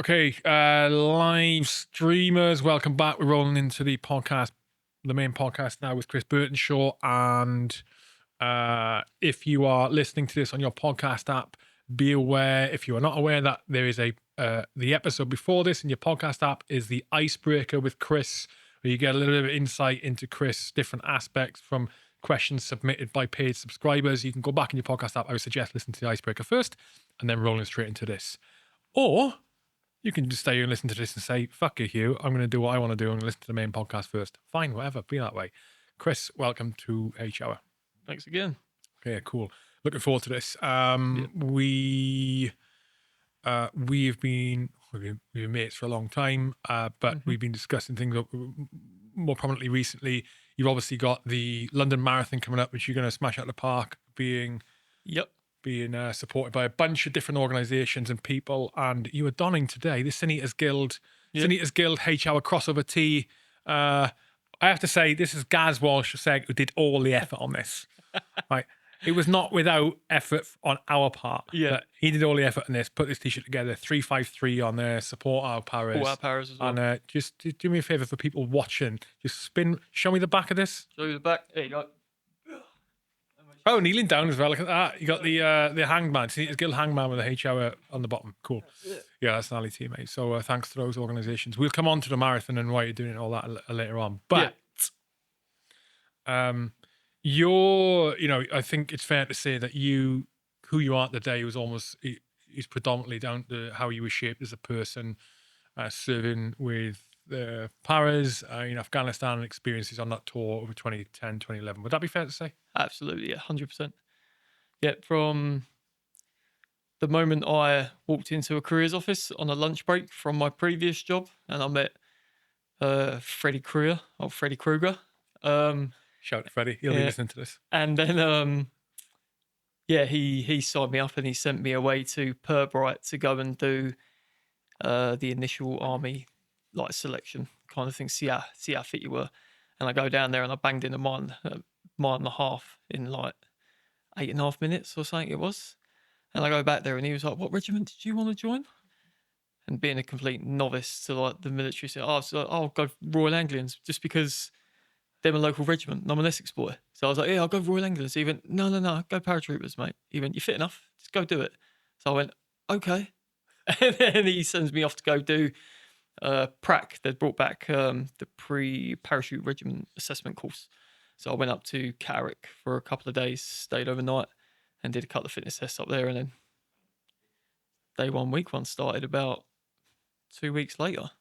Okay, live streamers, welcome back. We're rolling into the podcast, the main podcast now with Chris Burtenshaw. And if you are listening to this on your podcast app, be aware, if you are not aware, that there is the episode before this in your podcast app is the Icebreaker with Chris, where you get a little bit of insight into Chris, different aspects from questions submitted by paid subscribers. You can go back in your podcast app. I would suggest listening to the Icebreaker first and then rolling straight into this. Or you can just stay here and listen to this and say, fuck you, Hugh. I'm going to do what I want to do. I'm going to listen to the main podcast first. Fine, whatever. Be that way. Chris, welcome to H Hour. Thanks again. Okay, cool. Looking forward to this. We've been mates for a long time, but we've been discussing things more prominently recently. You've obviously got the London Marathon coming up, which you're going to smash out of the park, being supported by a bunch of different organisations and people. And you were donning today the Sin Eaters Guild H Hour crossover tee. I have to say, this is Gaz Walsh who did all the effort on this. Right, it was not without effort on our part. But he did all the effort on this. Put this t-shirt together. 353 on there. Support our paras. Support our paras as well. And just do me a favour for people watching. Just spin. Show me the back of this. Show you the back. There you go. Oh, kneeling down as well. Look at that. You got the hangman. See, it's Guild hangman with a H Hour on the bottom. Cool. Yeah, that's an ally teammate. So thanks to those organisations. We'll come on to the marathon and why you're doing it all that later on. But I think it's fair to say that who you are today was is predominantly down to how you were shaped as a person, serving with the paras in Afghanistan and experiences on that tour over 2010, 2011. Would that be fair to say? Absolutely, yeah, 100%. Yeah, from the moment I walked into a careers office on a lunch break from my previous job, and I met Freddie Kruger. Shout out to Freddie, he'll be listening to this. And then, he signed me up and he sent me away to Pirbright to go and do the initial army selection kind of thing, see how fit you were. And I go down there and I banged in a mile and a half in 8.5 minutes or something it was. And I go back there and he was like, "What regiment did you want to join?" And being a complete novice to the military, so I was like, "I'll go Royal Anglians," just because they're my local regiment and I'm an Essex boy. So I was like, "Yeah, I'll go Royal Anglians." He went, No, go paratroopers, mate. He went, "You're fit enough, just go do it." So I went, "Okay." And then he sends me off to go do PRAC. They'd brought back the pre-parachute regiment assessment course. So I went up to Carrick for a couple of days, stayed overnight and did a couple of fitness tests up there. And then day one, week one started about 2 weeks later.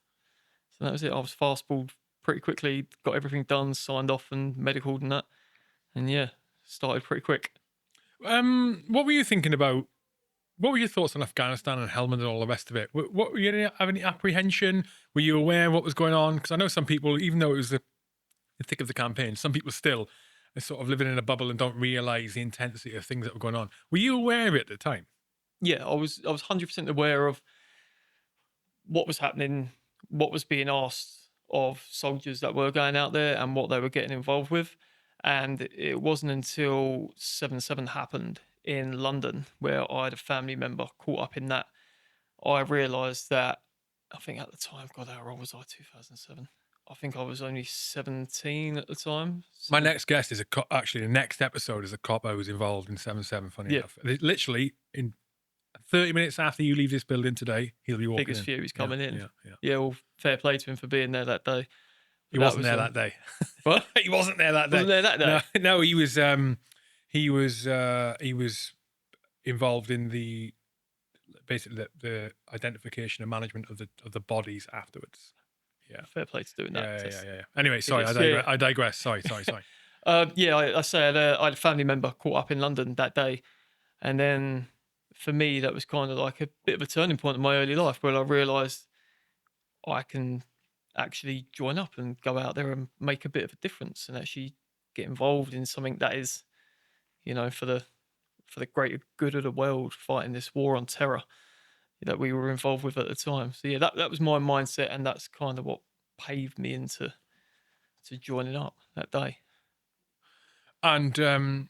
So that was it. I was fastballed pretty quickly, got everything done, signed off and medicaled and that. And started pretty quick. What were you thinking about? What were your thoughts on Afghanistan and Helmand and all the rest of it? What were you have any apprehension? Were you aware of what was going on? Because I know some people, even though it was the thick of the campaign, some people still are sort of living in a bubble and don't realise the intensity of things that were going on. Were you aware of it at the time? Yeah, I was 100% aware of what was happening, what was being asked of soldiers that were going out there and what they were getting involved with. And it wasn't until 7/7 happened in London, where I had a family member caught up in that, I realised that, I think at the time, God, how old was I? 2007. I think I was only 17 at the time. My next guest is actually the next episode is a copper who's involved in 7/7. Funny enough, literally in 30 minutes after you leave this building today, he'll be walking. Biggest few, he's coming in. Yeah. Well, fair play to him for being there that day. He wasn't there that day. What? He wasn't there that day. Wasn't there that day? No, he was involved in the identification and management of the bodies afterwards. Yeah, fair play to doing that. Yeah. Anyway, sorry, I digress. Sorry. I say I had a family member caught up in London that day, and then for me that was kind of like a bit of a turning point in my early life, where I realised I can actually join up and go out there and make a bit of a difference and actually get involved in something that is, for the greater good of the world, fighting this war on terror that we were involved with at the time. So that was my mindset, and that's kind of what paved me into joining up that day. And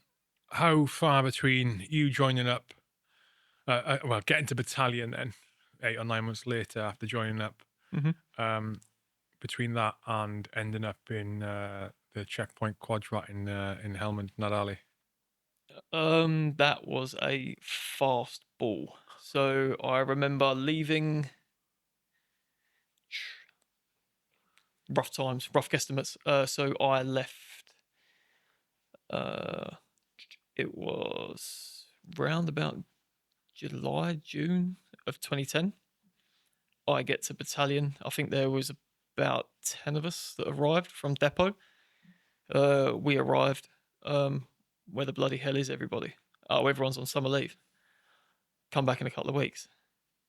how far between you joining up, getting to battalion then, 8 or 9 months later after joining up. Mm-hmm. Between that and ending up in the checkpoint quadrat in Helmand Nadali. That was a fast ball. So I remember leaving. Rough times, rough guesstimates. So I left. It was round about July, June of 2010. I get to battalion. I think there was about 10 of us that arrived from depot. We arrived. Where the bloody hell is everybody? Oh, everyone's on summer leave. Come back in a couple of weeks.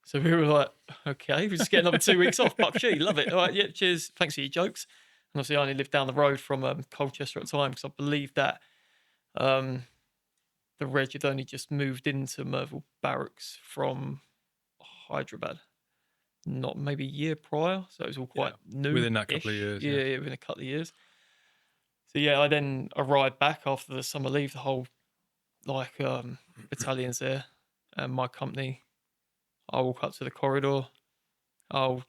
So we were like, okay, we just get another 2 weeks off. Fuck gee, love it. All right, yeah, cheers. Thanks for your jokes. And obviously, I only lived down the road from Colchester at the time because I believe that the Reg had only just moved into Merville Barracks from Hyderabad, not maybe a year prior. So it was all quite new. Within that couple of years. Yeah, within a couple of years. So yeah, I then arrived back after the summer leave. The whole battalion's there, and my company. I walk up to the corridor. I'll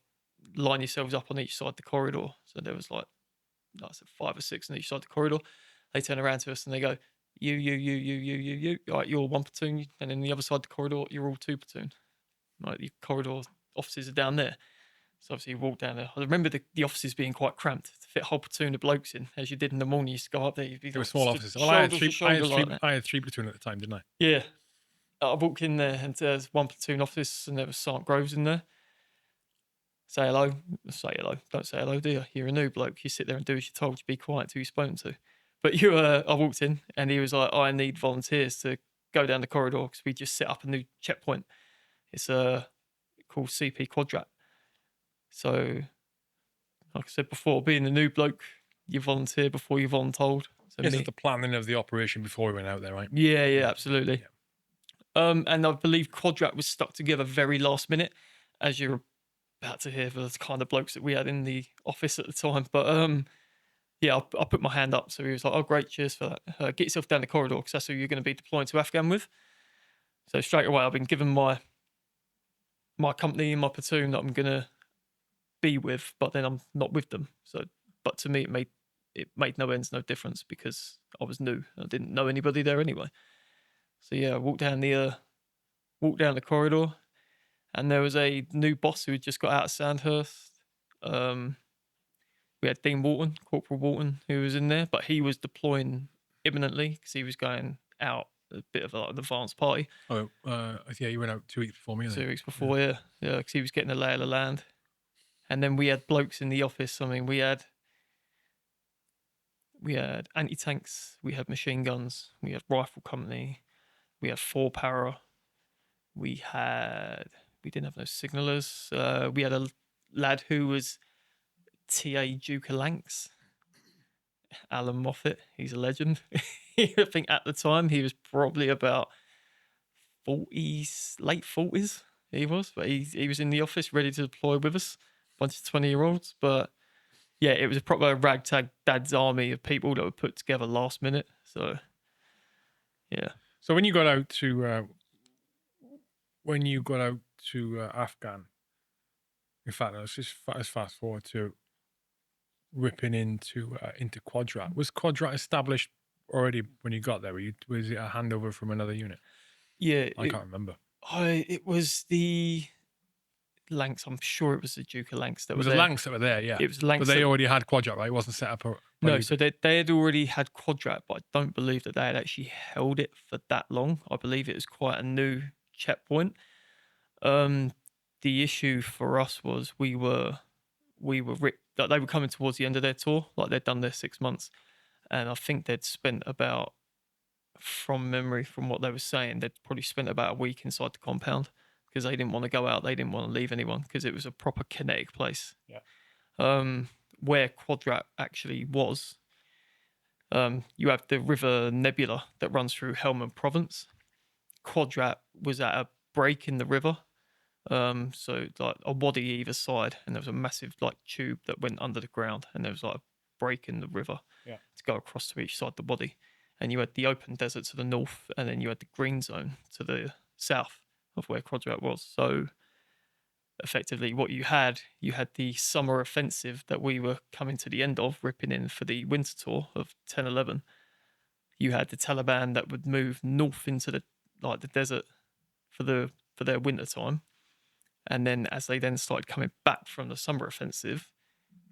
line yourselves up on each side of the corridor. So there was like I said, 5 or 6 on each side of the corridor. They turn around to us and they go, you. All right, you're 1 platoon, and then the other side of the corridor, you're all 2 platoon. Right, the corridor offices are down there. So obviously you walk down there. I remember the offices being quite cramped to fit a whole platoon of blokes in, as you did in the morning. You used to go up there. There were small offices. Well, I had 3 platoon at the time, didn't I? Yeah. I walked in there and there's 1 platoon office and there was Sergeant Groves in there. Say hello. Say hello. Don't say hello, do you? You're a new bloke. You sit there and do as you're told. You be quiet till you're spoken to. But I walked in and he was like, I need volunteers to go down the corridor because we just set up a new checkpoint. It's called CP Quadrat. So, like I said before, being a new bloke, you volunteer before you're voluntold. So this is the planning of the operation before we went out there, right? Yeah, absolutely. Yeah. And I believe Quadrat was stuck together very last minute, as you're about to hear for the kind of blokes that we had in the office at the time. But yeah, I put my hand up. So he was like, oh, great, cheers for that. Get yourself down the corridor because that's who you're going to be deploying to Afghan with. So straight away, I've been given my company and my platoon that I'm going to be with, but then I'm not with them. So, but to me, it made no ends, no difference because I was new. I didn't know anybody there anyway. So yeah, I walked down the corridor, and there was a new boss who had just got out of Sandhurst. We had Dean Walton, Corporal Walton, who was in there, but he was deploying imminently because he was going out a bit of an advanced party. Oh, yeah, you went out 2 weeks before me. 2 weeks before, yeah, because he was getting a lay of the land. And then we had blokes in the office. I mean, we had anti-tanks, we had machine guns, we had rifle company, we had 4-para, we didn't have no signalers. We had a lad who was TA Duke of Lancs, Alan Moffat. He's a legend. I think at the time he was probably about 40s, late 40s. He was, but he was in the office ready to deploy with us. Bunch of 20-year-olds, but yeah, it was a proper ragtag dad's army of people that were put together last minute. So yeah. So when you got out to Afghan, in fact, let's fast forward to ripping into Quadrat. Was Quadrat established already when you got there? Was it a handover from another unit? Yeah, I can't remember. It was the Lancs. I'm sure it was the Duke of Lancs that was the Lancs that were there. Yeah, it was Lancs. But they already had Quadrat, right? It wasn't set up. No, so they had already had Quadrat, but I don't believe that they had actually held it for that long. I believe it was quite a new checkpoint. The issue for us was we were ripped. Like they were coming towards the end of their tour, like they'd done their 6 months, and I think they'd spent about, from memory, from what they were saying, they'd probably spent about a week inside the compound because they didn't want to go out, they didn't want to leave anyone because it was a proper kinetic place. Yeah. Where Quadrat actually was, you have the River Nebula that runs through Helmand Province. Quadrat was at a break in the river. So like a wadi either side, and there was a massive like tube that went under the ground, and there was like a break in the river to go across to each side of the wadi. And you had the open desert to the north, and then you had the green zone to the south of where Quadrat was. So effectively what you had the summer offensive that we were coming to the end of, ripping in for the winter tour of 10-11. You had the Taliban that would move north into the desert for their winter time, and then as they then started coming back from the summer offensive,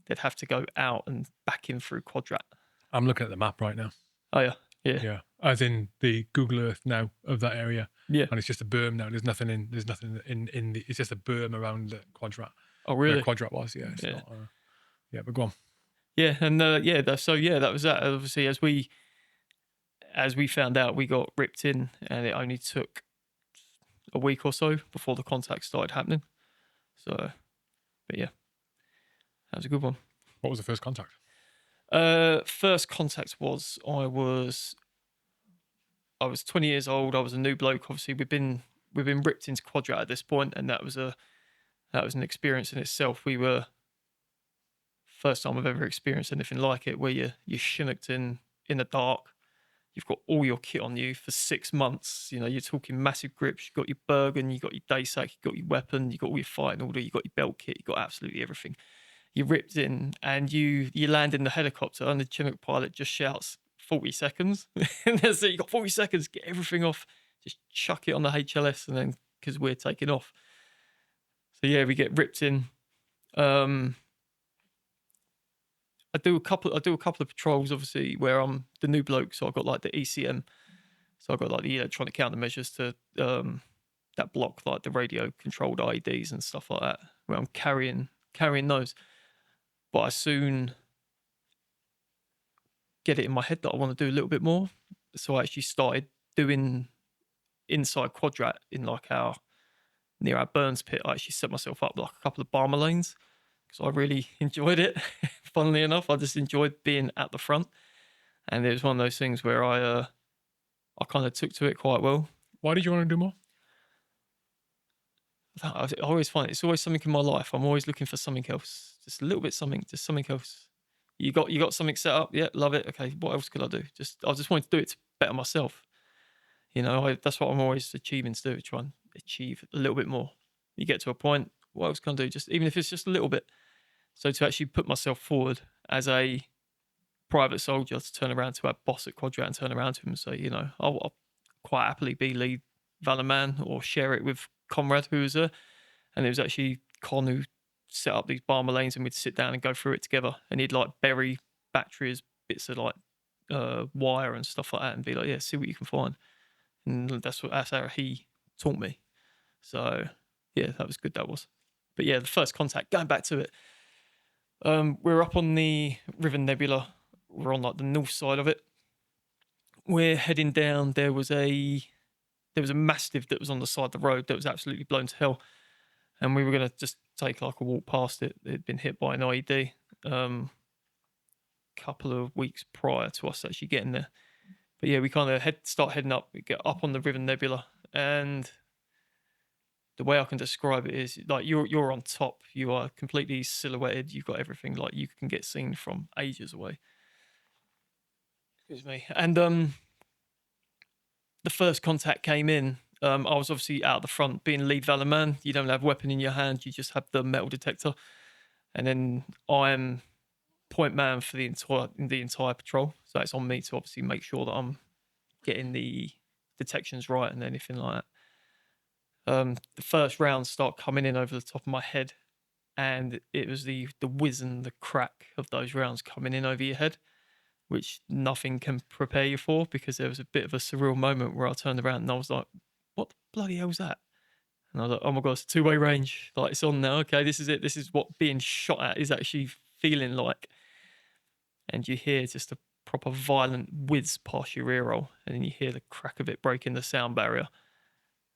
they'd have to go out and back in through Quadrat. I'm looking at the map right now. Oh yeah. Yeah, as in the Google Earth now of that area. Yeah. And it's just a berm now. There's nothing in the. It's just a berm around the Quadrat. Oh really? Where Quadrat was, yeah. It's not, yeah, but go on. Yeah, and that was that. Obviously, as we found out, we got ripped in, and it only took a week or so before the contact started happening. So, but yeah, that was a good one. What was the first contact? First contact was I was 20 years old. I was a new bloke. Obviously, we've been ripped into Quadrat at this point, and that was an experience in itself. We were first time I've ever experienced anything like it, where you're shinnocked in the dark. You've got all your kit on you for 6 months. You know, you're talking massive grips. You've got your Bergen, you've got your day sack, you've got your weapon, you've got all your fighting order, you've got your belt kit, you've got absolutely everything. You're ripped in, and you land in the helicopter, and the Chinook pilot just shouts 40 seconds. And that's it. You've got 40 seconds, get everything off, just chuck it on the HLS, and then because we're taking off. So yeah, we get ripped in. I do a couple of patrols, obviously, where I'm the new bloke, so I've got like the ECM, so I've got like the electronic countermeasures to that block like the radio controlled IEDs and stuff like that, where I'm carrying those. But I soon get it in my head that I want to do a little bit more, so I actually started doing inside Quadrat in like near our Burns pit. I actually set myself up like a couple of bomber lanes because I really enjoyed it. Funnily enough, I just enjoyed being at the front, and it was one of those things where I kind of took to it quite well. Why did you want to do more? I always find it's always something in my life. I'm always looking for something else, just a little bit something else. You got something set up, yeah, love it. Okay, what else could I do? I just wanted to do it to better myself. You know, that's what I'm always achieving to do. Try and achieve a little bit more. You get to a point, what else can I do? Just even if it's just a little bit. So to actually put myself forward as a private soldier, to turn around to our boss at Quadrat and turn around to him and say, you know, I'll quite happily be lead valor man or share it with Conrad, who was there. And it was actually Con who set up these bomber lanes, and we'd sit down and go through it together. And he'd like bury batteries, bits of like wire and stuff like that, and be like, yeah, see what you can find. And that's how he taught me. So yeah, that was good. That was. But yeah, the first contact, going back to it. We're up on the River Nebula. We're on like the north side of it. We're heading down. There was a mastiff that was on the side of the road that was absolutely blown to hell, and we were going to just take like a walk past it. It had been hit by an IED couple of weeks prior to us actually getting there. But yeah, we kind of start heading up. We get up on the River Nebula, and the way I can describe it is like you're on top. You are completely silhouetted. You've got everything. Like you can get seen from ages away. Excuse me. And the first contact came in. I was obviously out the front, being lead valor man. You don't have a weapon in your hand. You just have the metal detector. And then I'm point man for the entire patrol. So it's on me to obviously make sure that I'm getting the detections right and anything like that. The first rounds start coming in over the top of my head, and it was the whiz and the crack of those rounds coming in over your head, which nothing can prepare you for, because there was a bit of a surreal moment where I turned around and I was like, what the bloody hell was that? And I was like, oh my God, it's a two-way range. Like, it's on now. Okay, this is it. This is what being shot at is actually feeling like. And you hear just a proper violent whiz past your rear roll, and then you hear the crack of it breaking the sound barrier.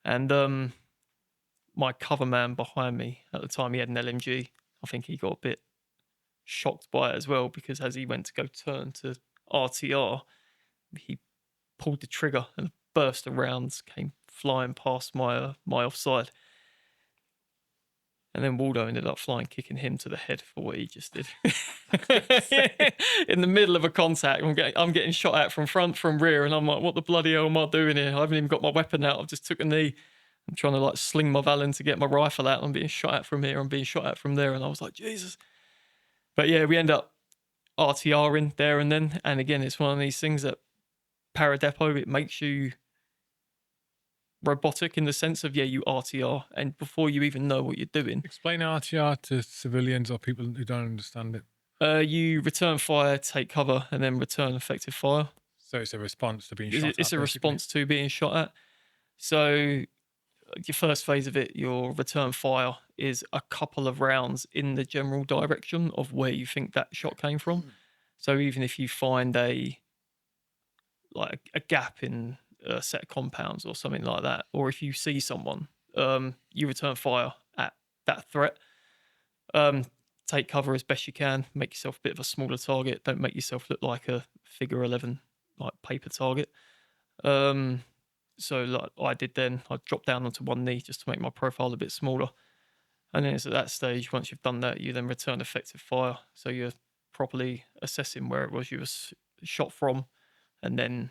And my cover man behind me at the time, he had an LMG. I think he got a bit shocked by it as well, because as he went to go turn to RTR, he pulled the trigger and a burst of rounds came flying past my offside. And then Waldo ended up flying, kicking him to the head for what he just did. In the middle of a contact, I'm getting shot at from front, from rear, and I'm like, what the bloody hell am I doing here? I haven't even got my weapon out. I've just took a knee. I'm trying to like sling my Valen to get my rifle out. I'm being shot at from here. I'm being shot at from there. And I was like, Jesus. But yeah, we end up RTRing there and then. And again, it's one of these things that Paradepot, it makes you robotic in the sense of, yeah, you RTR. And before you even know what you're doing, Explain RTR to civilians or people who don't understand it. you return fire, take cover, and then return effective fire. So it's a response to being shot at. It's a response to being shot at. So your first phase of it, your return fire, is a couple of rounds in the general direction of where you think that shot came from. So even if you find a gap in a set of compounds or something like that, or if you see someone, you return fire at that threat. Take cover as best you can. Make yourself a bit of a smaller target. Don't make yourself look like a figure 11 like paper target. So like I did then, I dropped down onto one knee just to make my profile a bit smaller. And then it's at that stage, once you've done that, you then return effective fire. So you're properly assessing where it was you were shot from, and then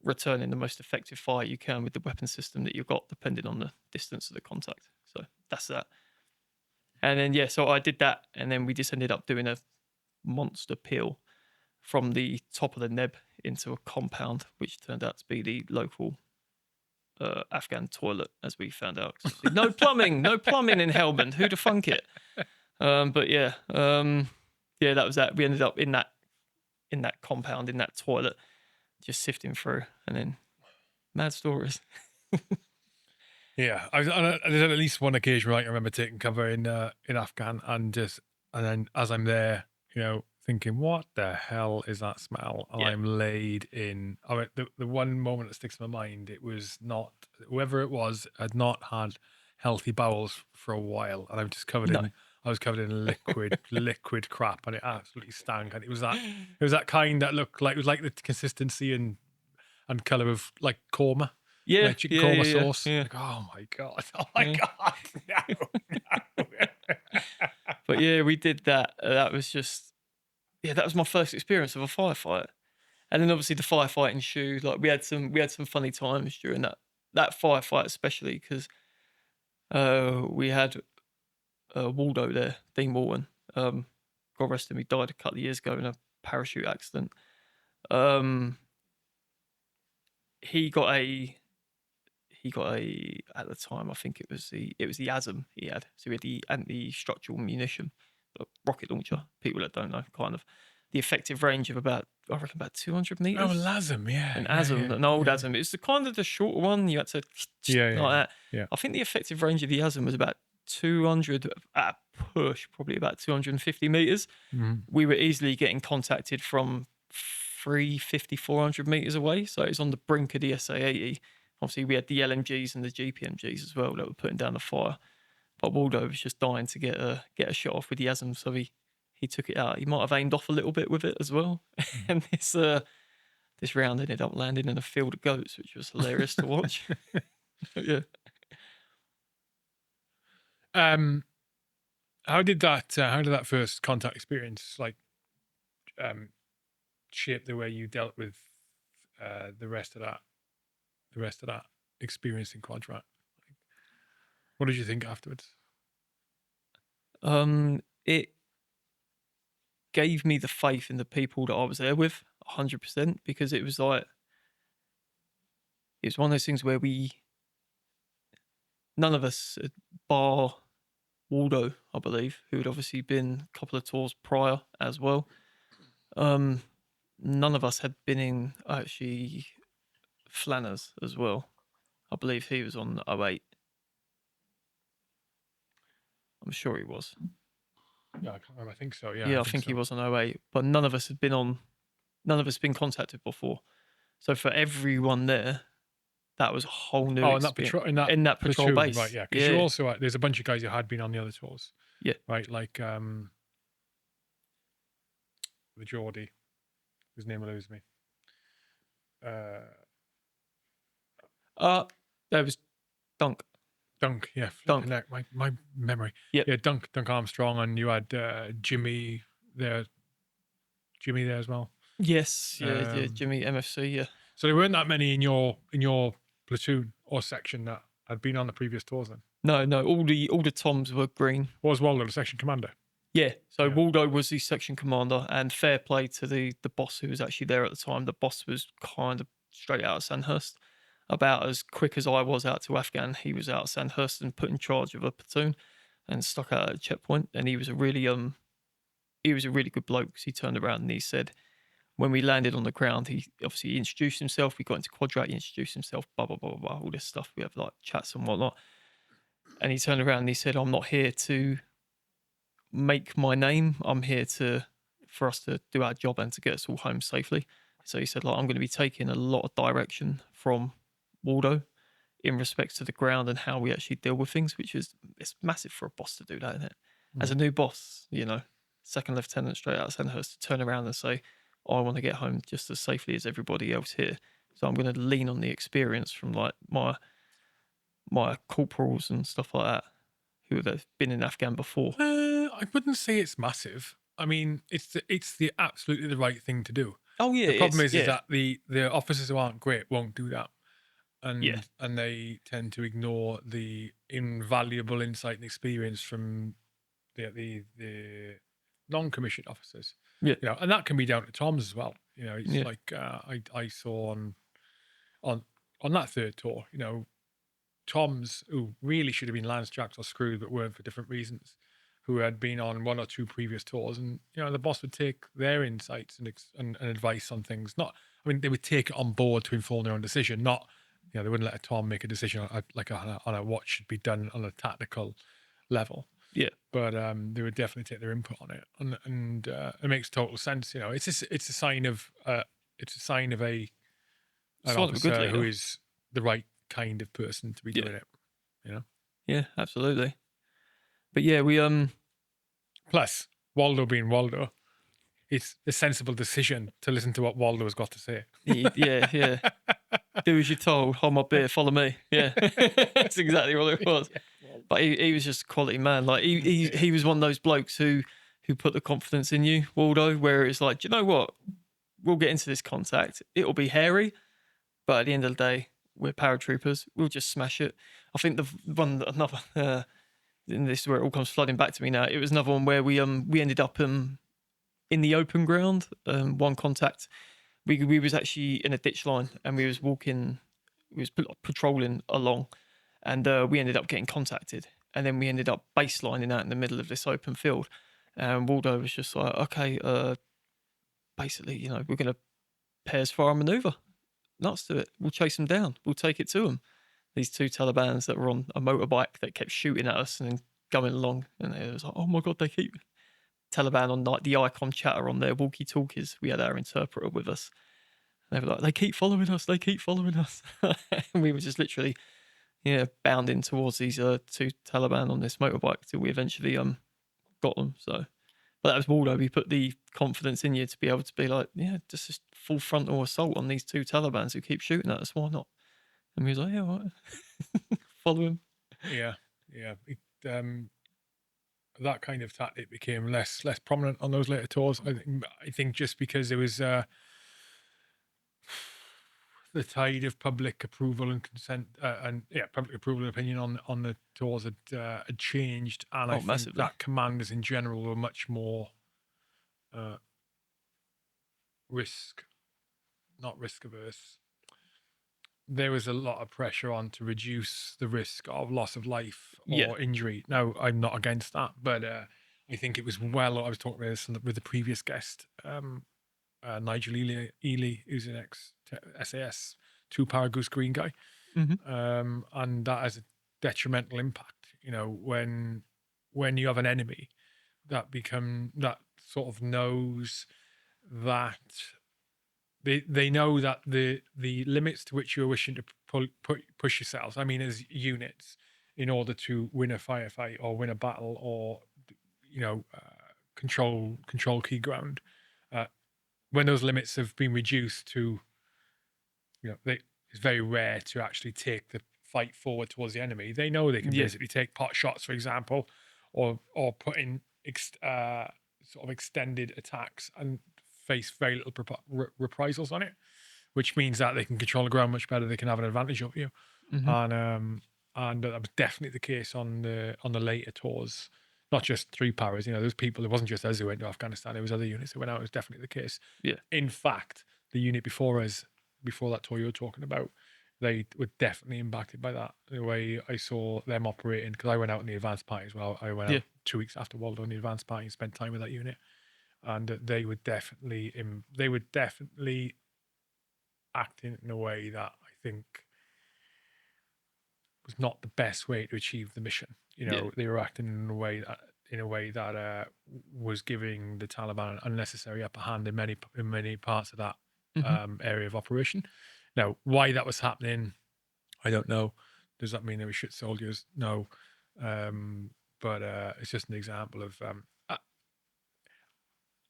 returning the most effective fire you can with the weapon system that you've got, depending on the distance of the contact. So that's that. And then, yeah, so I did that, and then we just ended up doing a monster peel from the top of the neb into a compound, which turned out to be the local Afghan toilet, as we found out. No plumbing in Helmand. Who'd have thunk it? But yeah, that was that. We ended up in that compound, in that toilet, just sifting through, and then mad stories. Yeah, there's at least one occasion where I remember taking cover in Afghan, and then as I'm there, thinking, what the hell is that smell? And I'm laid in. I mean, the one moment that sticks in my mind, it was not, whoever it was had not had healthy bowels for a while, and I'm just covered in. I was covered in liquid crap, and it absolutely stank. And it was that kind that looked like, it was like the consistency and color of like korma. Yeah, like chicken korma sauce. Yeah. Like, oh my god, no. But yeah, we did that. That was just, that was my first experience of a firefight. And then obviously the firefighting shoe, like we had some funny times during that firefight, especially because we had Waldo there, Dean Walton. God rest him, he died a couple of years ago in a parachute accident. He got a at the time, I think it was the ASM he had. So he had the anti-structural munition, rocket launcher. People that don't know, kind of the effective range of about 200 meters. Oh, ASM, yeah. An ASM, an old ASM. It's the kind of the shorter one. You had to like that. Yeah. I think the effective range of the ASM was about 200 at a push, probably about 250 meters. Mm-hmm. We were easily getting contacted from 350, 400 meters away. So it was on the brink of the SA-80. Obviously, we had the LMGs and the GPMGs as well that were putting down the fire. But Waldo was just dying to get a shot off with the ASM, so he took it out. He might have aimed off a little bit with it as well. And this round ended up landing in a field of goats, which was hilarious to watch. Yeah. How did that first contact experience shape the way you dealt with the rest of that experience in Quadrat? What did you think afterwards? It gave me the faith in the people that I was there with 100%, because it was one of those things where none of us, bar Waldo, I believe, who had obviously been a couple of tours prior as well, none of us had been in actually Flanners as well. I believe he was on 08. I'm sure he was. Yeah, I can't remember. I think so. Yeah. Yeah, I think he was on 08. But none of us been contacted before. So for everyone there, that was a whole new experience. In that patrol platoon, base. Right, yeah. Because you also, there's a bunch of guys who had been on the other tours. Yeah. Right, like the Geordie, whose name eludes me. There was Dunk, yeah. Dunk. My memory. Yep. Yeah, Dunk Armstrong, and you had Jimmy there as well. Yes, yeah, Jimmy MFC, yeah. So there weren't that many in your platoon or section that had been on the previous tours then. No, all the Toms were green. Was Waldo the section commander? Yeah, so Yeah. Waldo was the section commander, and fair play to the boss who was actually there at the time. The boss was kind of straight out of Sandhurst. About as quick as I was out to Afghan, he was out of Sandhurst and put in charge of a platoon and stuck out at a checkpoint. And he was a really good bloke, because he turned around and he said, when we landed on the ground, he obviously introduced himself. We got into quadrat, he introduced himself, blah, blah, blah, blah, all this stuff. We have like chats and whatnot. And he turned around and he said, I'm not here to make my name. I'm here for us to do our job and to get us all home safely. So he said, like, I'm going to be taking a lot of direction from Waldo in respects to the ground and how we actually deal with things, which is, it's massive for a boss to do that, isn't it? As a new boss, second lieutenant straight out of Sandhurst, to turn around and say, I want to get home just as safely as everybody else here. So I'm going to lean on the experience from like my corporals and stuff like that, who have been in Afghan before. I wouldn't say it's massive. I mean, it's the absolutely the right thing to do. Oh yeah, The problem is that the officers who aren't great won't do that, and they tend to ignore the invaluable insight and experience from the non-commissioned officers. Yeah. And that can be down to Tom's as well. It's like I saw on that third tour. Toms, who really should have been Lance Jacks or screwed but weren't for different reasons, who had been on one or two previous tours, and the boss would take their insights and advice on things. They would take it on board to inform their own decision. Not, they wouldn't let a Tom make a decision on what should be done on a tactical level. Yeah, but they would definitely take their input on it, and it makes total sense. It's a sign of an officer who is the right kind of person to be doing it. Yeah, absolutely. But yeah, we plus Waldo being Waldo, it's a sensible decision to listen to what Waldo has got to say. Yeah. Do as you're told. Hold my beer. Follow me. Yeah, that's exactly what it was. But he was just a quality man. Like he was one of those blokes who put the confidence in you, Waldo. Where it's like, do you know what? We'll get into this contact. It'll be hairy, but at the end of the day, we're paratroopers. We'll just smash it. I think another. And this is where it all comes flooding back to me now. It was another one where we ended up in the open ground. One contact. We was actually in a ditch line and we was patrolling along, and we ended up getting contacted, and then we ended up baselining out in the middle of this open field, and Waldo was just like, okay, basically, we're going to pairs fire maneuver. Nuts to it. We'll chase them down. We'll take it to them. These two Talibans that were on a motorbike that kept shooting at us and then going along, and it was like, oh my God, they keep Taliban on like the icon chatter on their walkie-talkies. We had our interpreter with us. And they were like, they keep following us. They keep following us. And we were just literally, bounding towards these two Taliban on this motorbike till we eventually got them. So, but that was Waldo. He put the confidence in you to be able to be like, yeah, just a full frontal assault on these two Talibans who keep shooting at us. Why not? And we was like, yeah, all right. Follow him. Yeah. That kind of tactic became less prominent on those later tours. I think just because it was the tide of public approval and consent public approval and opinion on the tours had changed, and I think massively. that commanders in general were much more not risk averse. There was a lot of pressure on to reduce the risk of loss of life or injury. Now, I'm not against that, but I think it was I was talking about this with the previous guest, Nigel Ely, who's an ex-SAS 2-Power Goose Green guy. Mm-hmm. And that has a detrimental impact, when you have an enemy that sort of knows that they know that the limits to which you're wishing to push yourselves, as units, in order to win a firefight or win a battle or control key ground, when those limits have been reduced to, it's very rare to actually take the fight forward towards the enemy. They know they can basically take pot shots, for example, or put in sort of extended attacks and face very little reprisals on it, which means that they can control the ground much better. They can have an advantage over you. Mm-hmm. And and that was definitely the case on the later tours. Not just 3 paras, there was people. It wasn't just us who went to Afghanistan. There was other units that went out. It was definitely the case. Yeah. In fact, the unit before us, before that tour you were talking about, they were definitely impacted by that. The way I saw them operating, because I went out in the advanced party as well. I went out 2 weeks after Waldo in the advanced party and spent time with that unit, and they were definitely acting in a way that I think was not the best way to achieve the mission. They were acting in a way that was giving the Taliban an unnecessary upper hand in many parts of that area of operation. Now, why that was happening, I don't know. Does that mean they were shit soldiers? No. But it's just an example of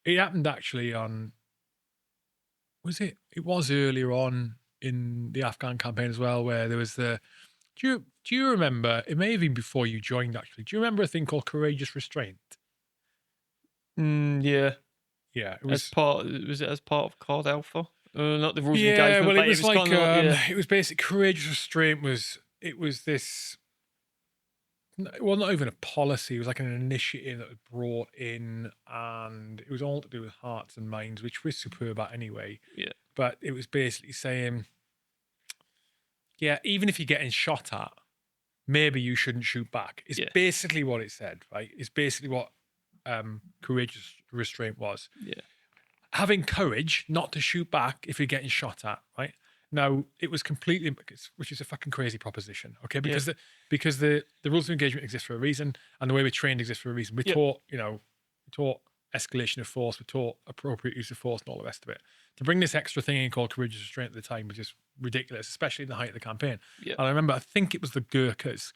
it happened actually on. It was earlier on in the Afghan campaign as well, where there was the. Do you remember? It may have been before you joined. Actually, do you remember a thing called courageous restraint? Yeah. Yeah, it was as part of Card Alpha? Not the rules of yeah, engagement. well, But it was like, kind of it was basically courageous restraint. It was this. Well, not even a policy. It was like an initiative that was brought in, and it was all to do with hearts and minds, which was superb at anyway. Yeah. But it was basically saying, yeah, even if you're getting shot at, maybe you shouldn't shoot back. It's basically what it said, right? It's basically what courageous restraint was. Yeah. Having courage not to shoot back if you're getting shot at, right? Now, it was completely, which is a fucking crazy proposition, okay? Because the rules of engagement exist for a reason, and the way we're trained exists for a reason. We're taught, we taught escalation of force, we're taught appropriate use of force, and all the rest of it. To bring this extra thing in called courageous restraint at the time was just ridiculous, especially in the height of the campaign. Yeah. And I remember, I think it was the Gurkhas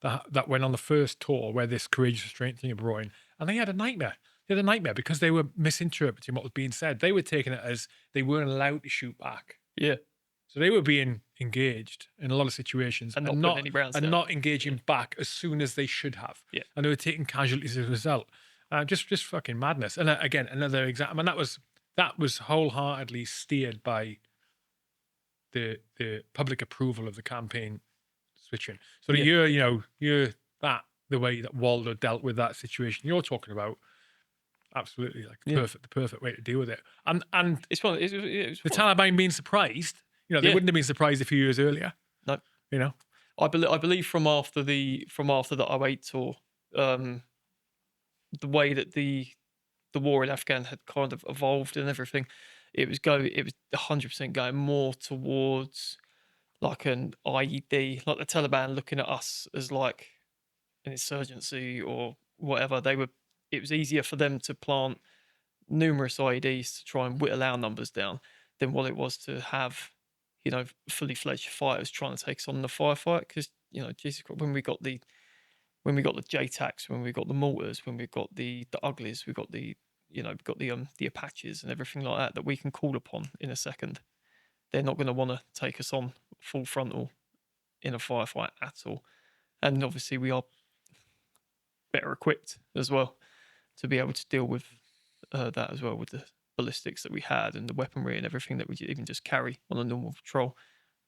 that went on the first tour where this courageous restraint thing had brought in, and they had a nightmare. They had a nightmare because they were misinterpreting what was being said. They were taking it as they weren't allowed to shoot back. Yeah. So they were being engaged in a lot of situations and not engaging back as soon as they should have. Yeah. And they were taking casualties as a result. Just fucking madness. And again, another example. And that was wholeheartedly steered by the public approval of the campaign switching. So you're the way that Waldo dealt with that situation you're talking about. Absolutely, like the perfect way to deal with it. And it's fun. The Taliban being surprised. They wouldn't have been surprised a few years earlier. No. I believe from after the 08 tour, the way that the war in Afghan had kind of evolved and everything, it was 100% going more towards like an IED, like the Taliban looking at us as like an insurgency or whatever. It was easier for them to plant numerous IEDs to try and whittle our numbers down than what it was to have, fully fledged fighters trying to take us on the firefight. Because Jesus, when we got the JTACs, when we got the mortars, when we got the uglies, we got the Apaches and everything like that we can call upon in a second. They're not going to want to take us on full frontal in a firefight at all. And obviously we are better equipped as well to be able to deal with that as well, with the ballistics that we had and the weaponry and everything that we even just carry on a normal patrol.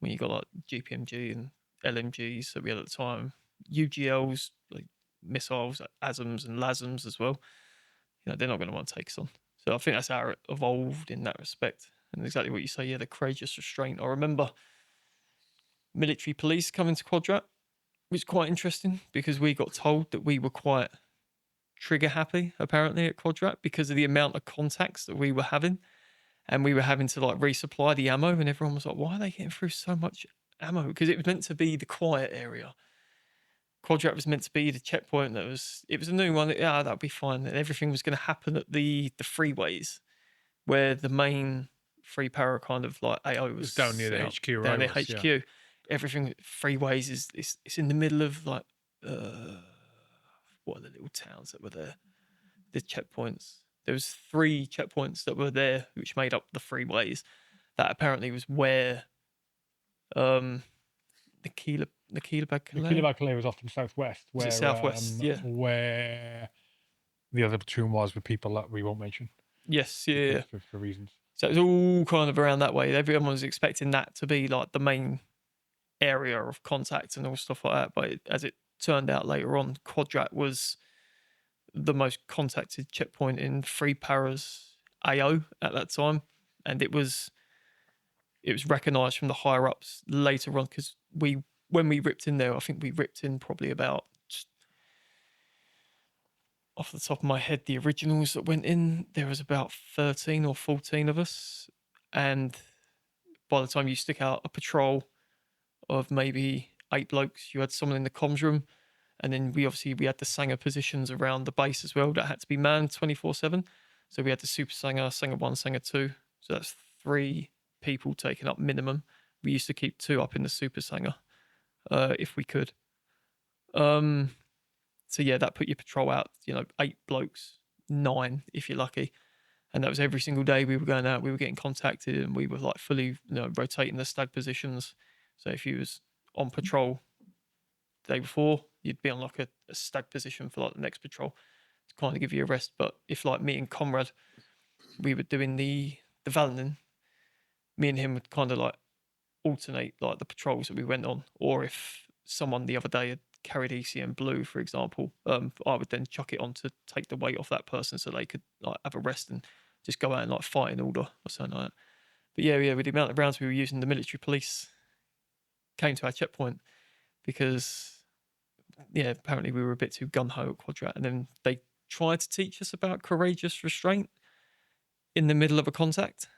When you got like GPMG and LMGs that we had at the time, UGLs, like missiles, like ASMs and LASMs as well. They're not going to want to take us on. So I think that's how it evolved in that respect. And exactly what you say, the courageous restraint. I remember military police coming to Quadrat, which was quite interesting because we got told that we were quite trigger happy apparently at Quadrat because of the amount of contacts that we were having, and we were having to like resupply the ammo, and everyone was like, why are they getting through so much ammo? Because it was meant to be the quiet area. Quadrat was meant to be the checkpoint it was a new one. That'd be fine, and everything was going to happen at the freeways where the main 3-para kind of like AO was down near the HQ, right? Down near HQ. Yeah. Everything freeways it's in the middle of like what are the little towns that were there? The checkpoints. There was 3 checkpoints that were there, which made up the freeways. That apparently was where Nakila Calais was often southwest. Where, southwest? Where the other platoon was with people that we won't mention. Yes, For reasons. So it was all kind of around that way. Everyone was expecting that to be like the main area of contact and all stuff like that. But as it turned out later on, Quadrat was the most contacted checkpoint in Free Para's AO at that time, and it was recognised from the higher ups later on, because when we ripped in there, I think we ripped in probably about, off the top of my head, the originals that went in, there was about 13 or 14 of us, and by the time you stick out a patrol of maybe 8 blokes, you had someone in the comms room, and then we had the Sanger positions around the base as well that had to be manned 24/7. So we had the Super Sanger, Sanger 1, Sanger 2. So that's 3 people taking up minimum. We used to keep 2 up in the Super Sanger, if we could. So yeah, that put your patrol out, 8 blokes, 9 if you're lucky. And that was every single day we were going out, we were getting contacted, and we were like fully, rotating the stag positions. So if you was on patrol the day before, you'd be on like a stag position for like the next patrol to kind of give you a rest. But if like me and Conrad, we were doing the Valenin, me and him would kind of like alternate like the patrols that we went on. Or if someone the other day had carried ECM blue, for example, I would then chuck it on to take the weight off that person so they could like have a rest and just go out and like fight in order or something like that. But yeah, with the amount of rounds we were using, the military police came to our checkpoint because, apparently we were a bit too gun-ho at Quadrat, and then they tried to teach us about courageous restraint in the middle of a contact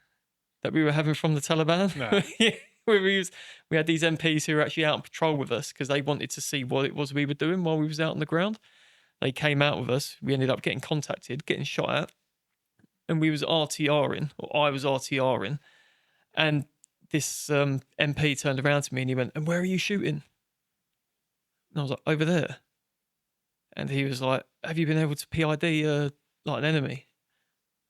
that we were having from the Taliban. No. Yeah, we had these MPs who were actually out on patrol with us because they wanted to see what it was we were doing while we was out on the ground. They came out with us. We ended up getting contacted, getting shot at, and we was RTRing, or I was RTRing, and this MP turned around to me and he went, "And where are you shooting?" And I was like, "Over there." And he was like, "Have you been able to PID like an enemy?"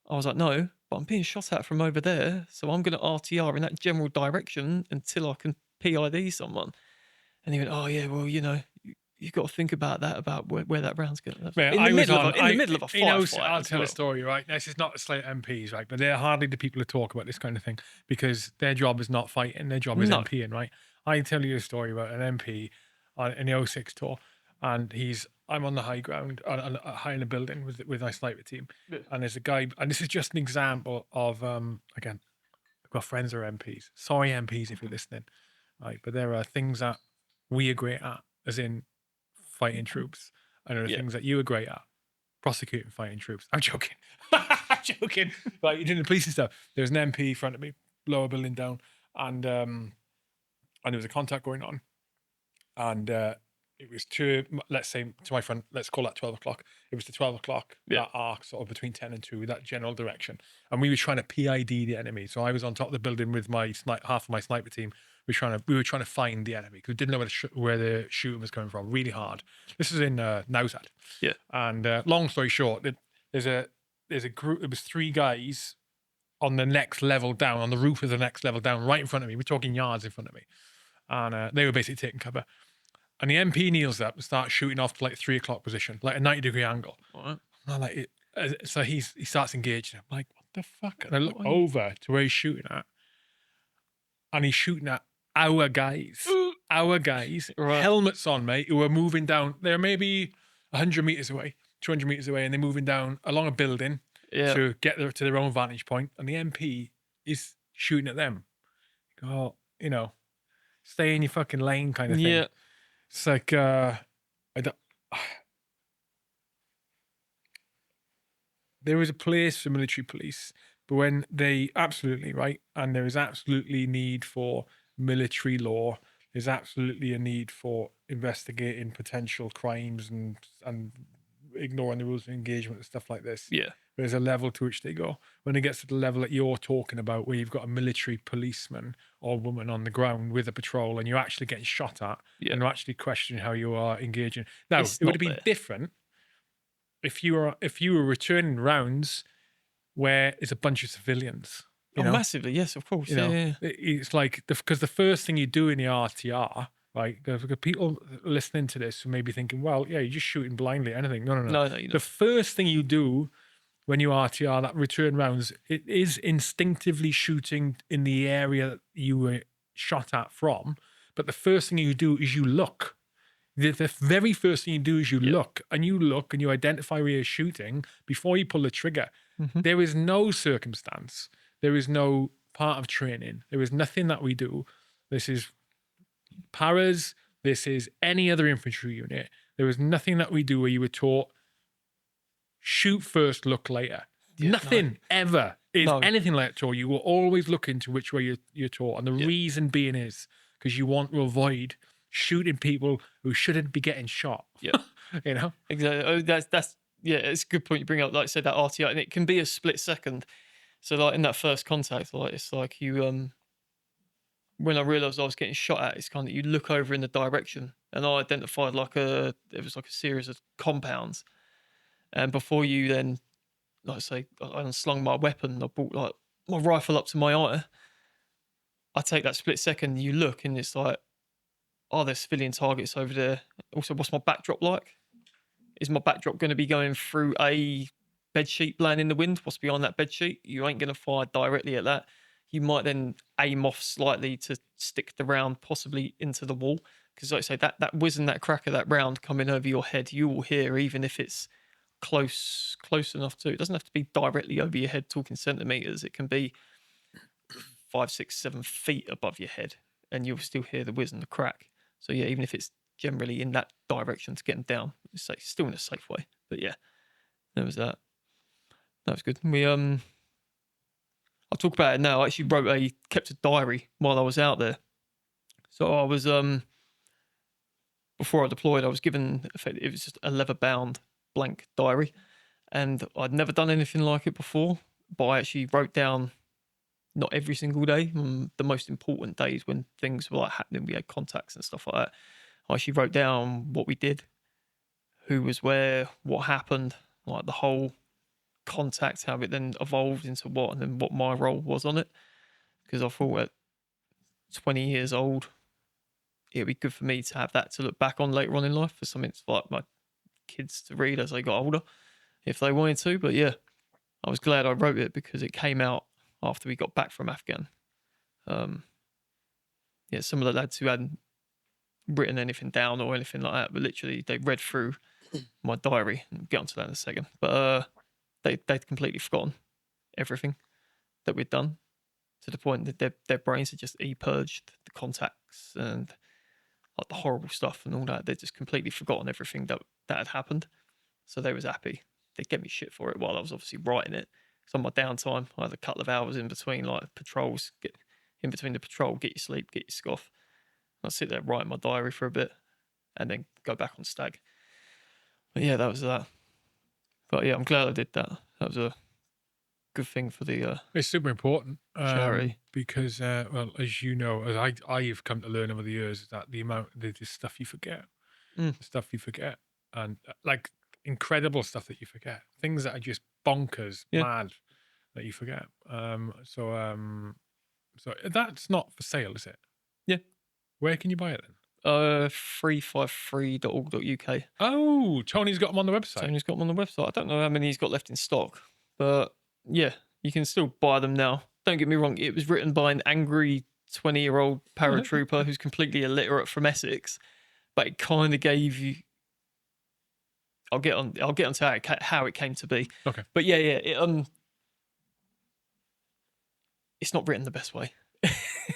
I was like, "No, but I'm being shot at from over there, so I'm going to RTR in that general direction until I can PID someone." And he went, "Oh yeah, well, you've got to think about that, about where that round's going." Man, In the middle of a firefight. I'll tell a story, right? This is not to slate MPs, right? But they're hardly the people who talk about this kind of thing because their job is not fighting, their job is No. MPing, right? I tell you a story about an MP in the 06 tour, and I'm on the high ground, high in a building with my sniper team, and there's a guy, and this is just an example of, again, I've got friends who are MPs. Sorry, MPs, if you're listening, right? But there are things that we are great at, as in fighting troops, and there are things that you are great at, prosecuting fighting troops. I'm joking. I'm joking. Like, you're doing the police and stuff. There's an MP in front of me, lower building down, and there was a contact going on, and it was let's say to my friend, let's call that 12 o'clock. It was to 12 o'clock, that arc sort of between 10 and 2, that general direction. And we were trying to PID the enemy. So I was on top of the building with my half of my sniper team. We were trying to find the enemy because we didn't know where the shooting was coming from. Really hard. This is in Nausad. Yeah. And long story short, there's a group. It was 3 guys on the next level down, on the roof of the next level down, right in front of me. We're talking yards in front of me, and they were basically taking cover. And the MP kneels up and starts shooting off to like 3 o'clock position, like a 90-degree angle. Right. And I'm like, so he starts engaging. I'm like, what the fuck? And I look over to where he's shooting at, and he's shooting at our guys, Right. helmets on, mate, who are moving down. They're maybe 100 meters away, 200 meters away, and they're moving down along a building to get to their own vantage point. And the MP is shooting at them. Go, stay in your fucking lane, kind of thing. Yeah. It's like, there is a place for military police, but when they absolutely right, and there is absolutely need for military law, there's absolutely a need for investigating potential crimes and ignoring the rules of engagement and stuff like this. Yeah. There's a level to which they go. When it gets to the level that you're talking about, where you've got a military policeman or woman on the ground with a patrol, and you're actually getting shot at, and you're actually questioning how you are engaging. Now, it would have been different if you were returning rounds where it's a bunch of civilians. Massively, yes, of course. It's like because the first thing you do in the RTR, right? Because people listening to this who may be thinking, well, yeah, you're just shooting blindly at anything. No. No, you're not. The first thing you do when you RTR, that return rounds, it is instinctively shooting in the area that you were shot at from, but the first thing you do is you look. The very first thing you do is you look and you identify where you're shooting before you pull the trigger. Mm-hmm. There is no circumstance. There is no part of training. There is nothing that we do. This is paras. This is any other infantry unit. There is nothing that we do where you were taught shoot first, look later. Nothing ever is anything like that at all. You will always look into which way you're taught. And the reason being is because you want to avoid shooting people who shouldn't be getting shot. Yeah. You know? Exactly. Oh, that's it's a good point you bring up. Like I said, that RTI, and it can be a split second. So like in that first contact, like it's like you when I realised I was getting shot at, it's kind of you look over in the direction, and I identified it was like a series of compounds, and before you then, like I say, I unslung my weapon, I brought like my rifle up to my eye. I take that split second, you look, and it's like, are there civilian targets over there? Also, what's my backdrop like? Is my backdrop going to be going through a bedsheet blowing in the wind? What's behind that bedsheet? You ain't going to fire directly at that. You might then aim off slightly to stick the round possibly into the wall. Because like I say, that whiz and that crack of that round coming over your head, you will hear, even if it's close enough to. It doesn't have to be directly over your head, talking centimeters. It can be 5, 6, 7 feet above your head, and you'll still hear the whiz and the crack. So yeah, even if it's generally in that direction to get them down, it's still in a safe way. But yeah, there was that. That was good. I'll talk about it now. I actually kept a diary while I was out there. So I was before I deployed, I was given, it was just a leather-bound blank diary, and I'd never done anything like it before. But I actually wrote down, not every single day, the most important days when things were like happening, we had contacts and stuff like that. I actually wrote down what we did, who was where, what happened, like the whole contact, how it then evolved into what, and then what my role was on it. Because I thought at 20 years old, it'd be good for me to have that to look back on later on in life, for something for like my kids to read as they got older, if they wanted to. But yeah, I was glad I wrote it because it came out after we got back from Afghan. Some of the lads who hadn't written anything down or anything like that, but literally they read through my diary, and we'll get onto that in a second. But they'd completely forgotten everything that we'd done, to the point that their brains had just purged the contacts and like the horrible stuff and all that. They'd just completely forgotten everything that had happened. So they was happy. They'd get me shit for it while I was obviously writing it. So on my downtime, I had a couple of hours in between like patrols, get your sleep, get your scoff. I'd sit there writing my diary for a bit and then go back on stag. But yeah, that was that. But yeah, I'm glad I did that. That was a good thing for the it's super important charity. because well, as you know, as I've come to learn over the years, is that the stuff you forget, the stuff you forget, and like incredible stuff that you forget, things that are just bonkers, mad, that you forget. So that's not for sale, is it? Yeah. Where can you buy it then? 353.org.uk. Oh, Tony's got them on the website. Tony's got them on the website. I don't know how many he's got left in stock, but yeah, you can still buy them now. Don't get me wrong, it was written by an angry 20-year-old paratrooper who's completely illiterate from Essex, but it kind of gave you. I'll get onto how it came to be. Okay. But yeah, it's not written the best way,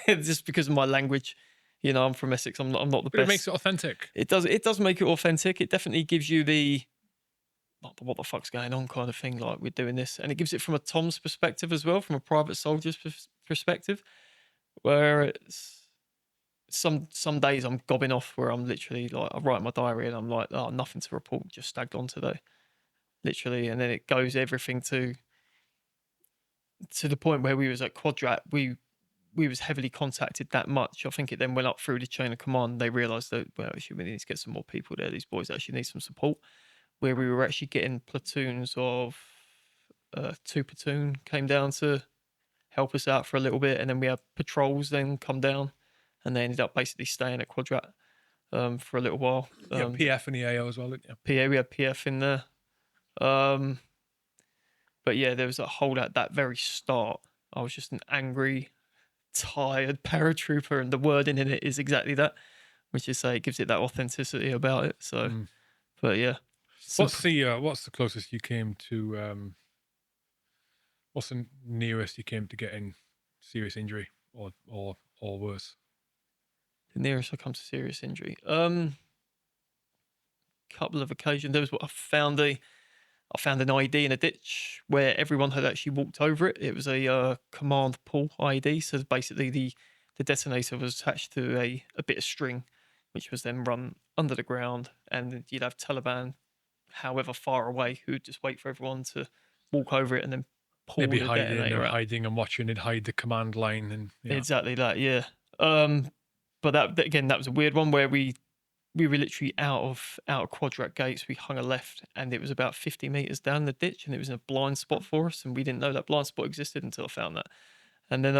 just because of my language. You know, I'm from Essex. I'm not the best. It makes it authentic. It does make it authentic. It definitely gives you the what the fuck's going on kind of thing, like we're doing this. And it gives it from a Tom's perspective as well, from a private soldier's perspective, where it's some days I'm gobbing off where I'm literally like, I write my diary and I'm like, oh, nothing to report, just stagged on today. Literally. And then it goes everything to the point where we was at Quadrat, we was heavily contacted that much. I think it then went up through the chain of command. They realised that, well, actually we need to get some more people there. These boys actually need some support. Where we were actually getting platoons of 2 platoon came down to help us out for a little bit, and then we had patrols then come down, and they ended up basically staying at Quadrat for a little while. PF and the AO as well, didn't you? We had PF in there. But yeah, there was a whole at that very start. I was just an angry retired paratrooper, and the wording in it is exactly that, which is say it gives it that authenticity about it. So, but yeah. What's the closest you came to? What's the nearest you came to getting serious injury or worse? The nearest I come to serious injury. Couple of occasions. There was what I found an IED in a ditch where everyone had actually walked over it. It was a command pull IED. So basically the detonator was attached to a bit of string, which was then run under the ground, and you'd have Taliban, however far away, who would just wait for everyone to walk over it and then pull Maybe the hiding detonator or out. hiding and watching it hide the command line and Exactly that, yeah. But that again, that was a weird one where we were literally out of Quadrat gates. We hung a left, and it was about 50 meters down the ditch, and it was in a blind spot for us, and we didn't know that blind spot existed until I found that. And then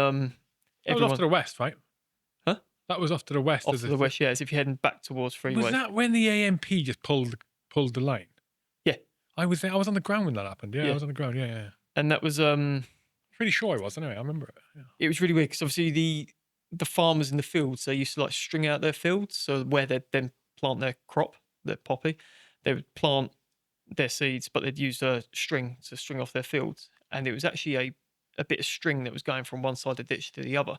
that was off to the west, right? Huh? That was off to the west. Off to the west, yeah, as if you're heading back towards freeway. Was that when the AMP just pulled the line? Yeah, I was there. I was on the ground when that happened. Yeah, I was on the ground. Yeah. And that was pretty sure I was. Anyway, I remember it. Yeah. It was really weird because obviously the farmers in the fields, they used to like string out their fields, so where they'd then plant their crop, their poppy, they would plant their seeds, but they'd use a string to string off their fields, and it was actually a bit of string that was going from one side of the ditch to the other.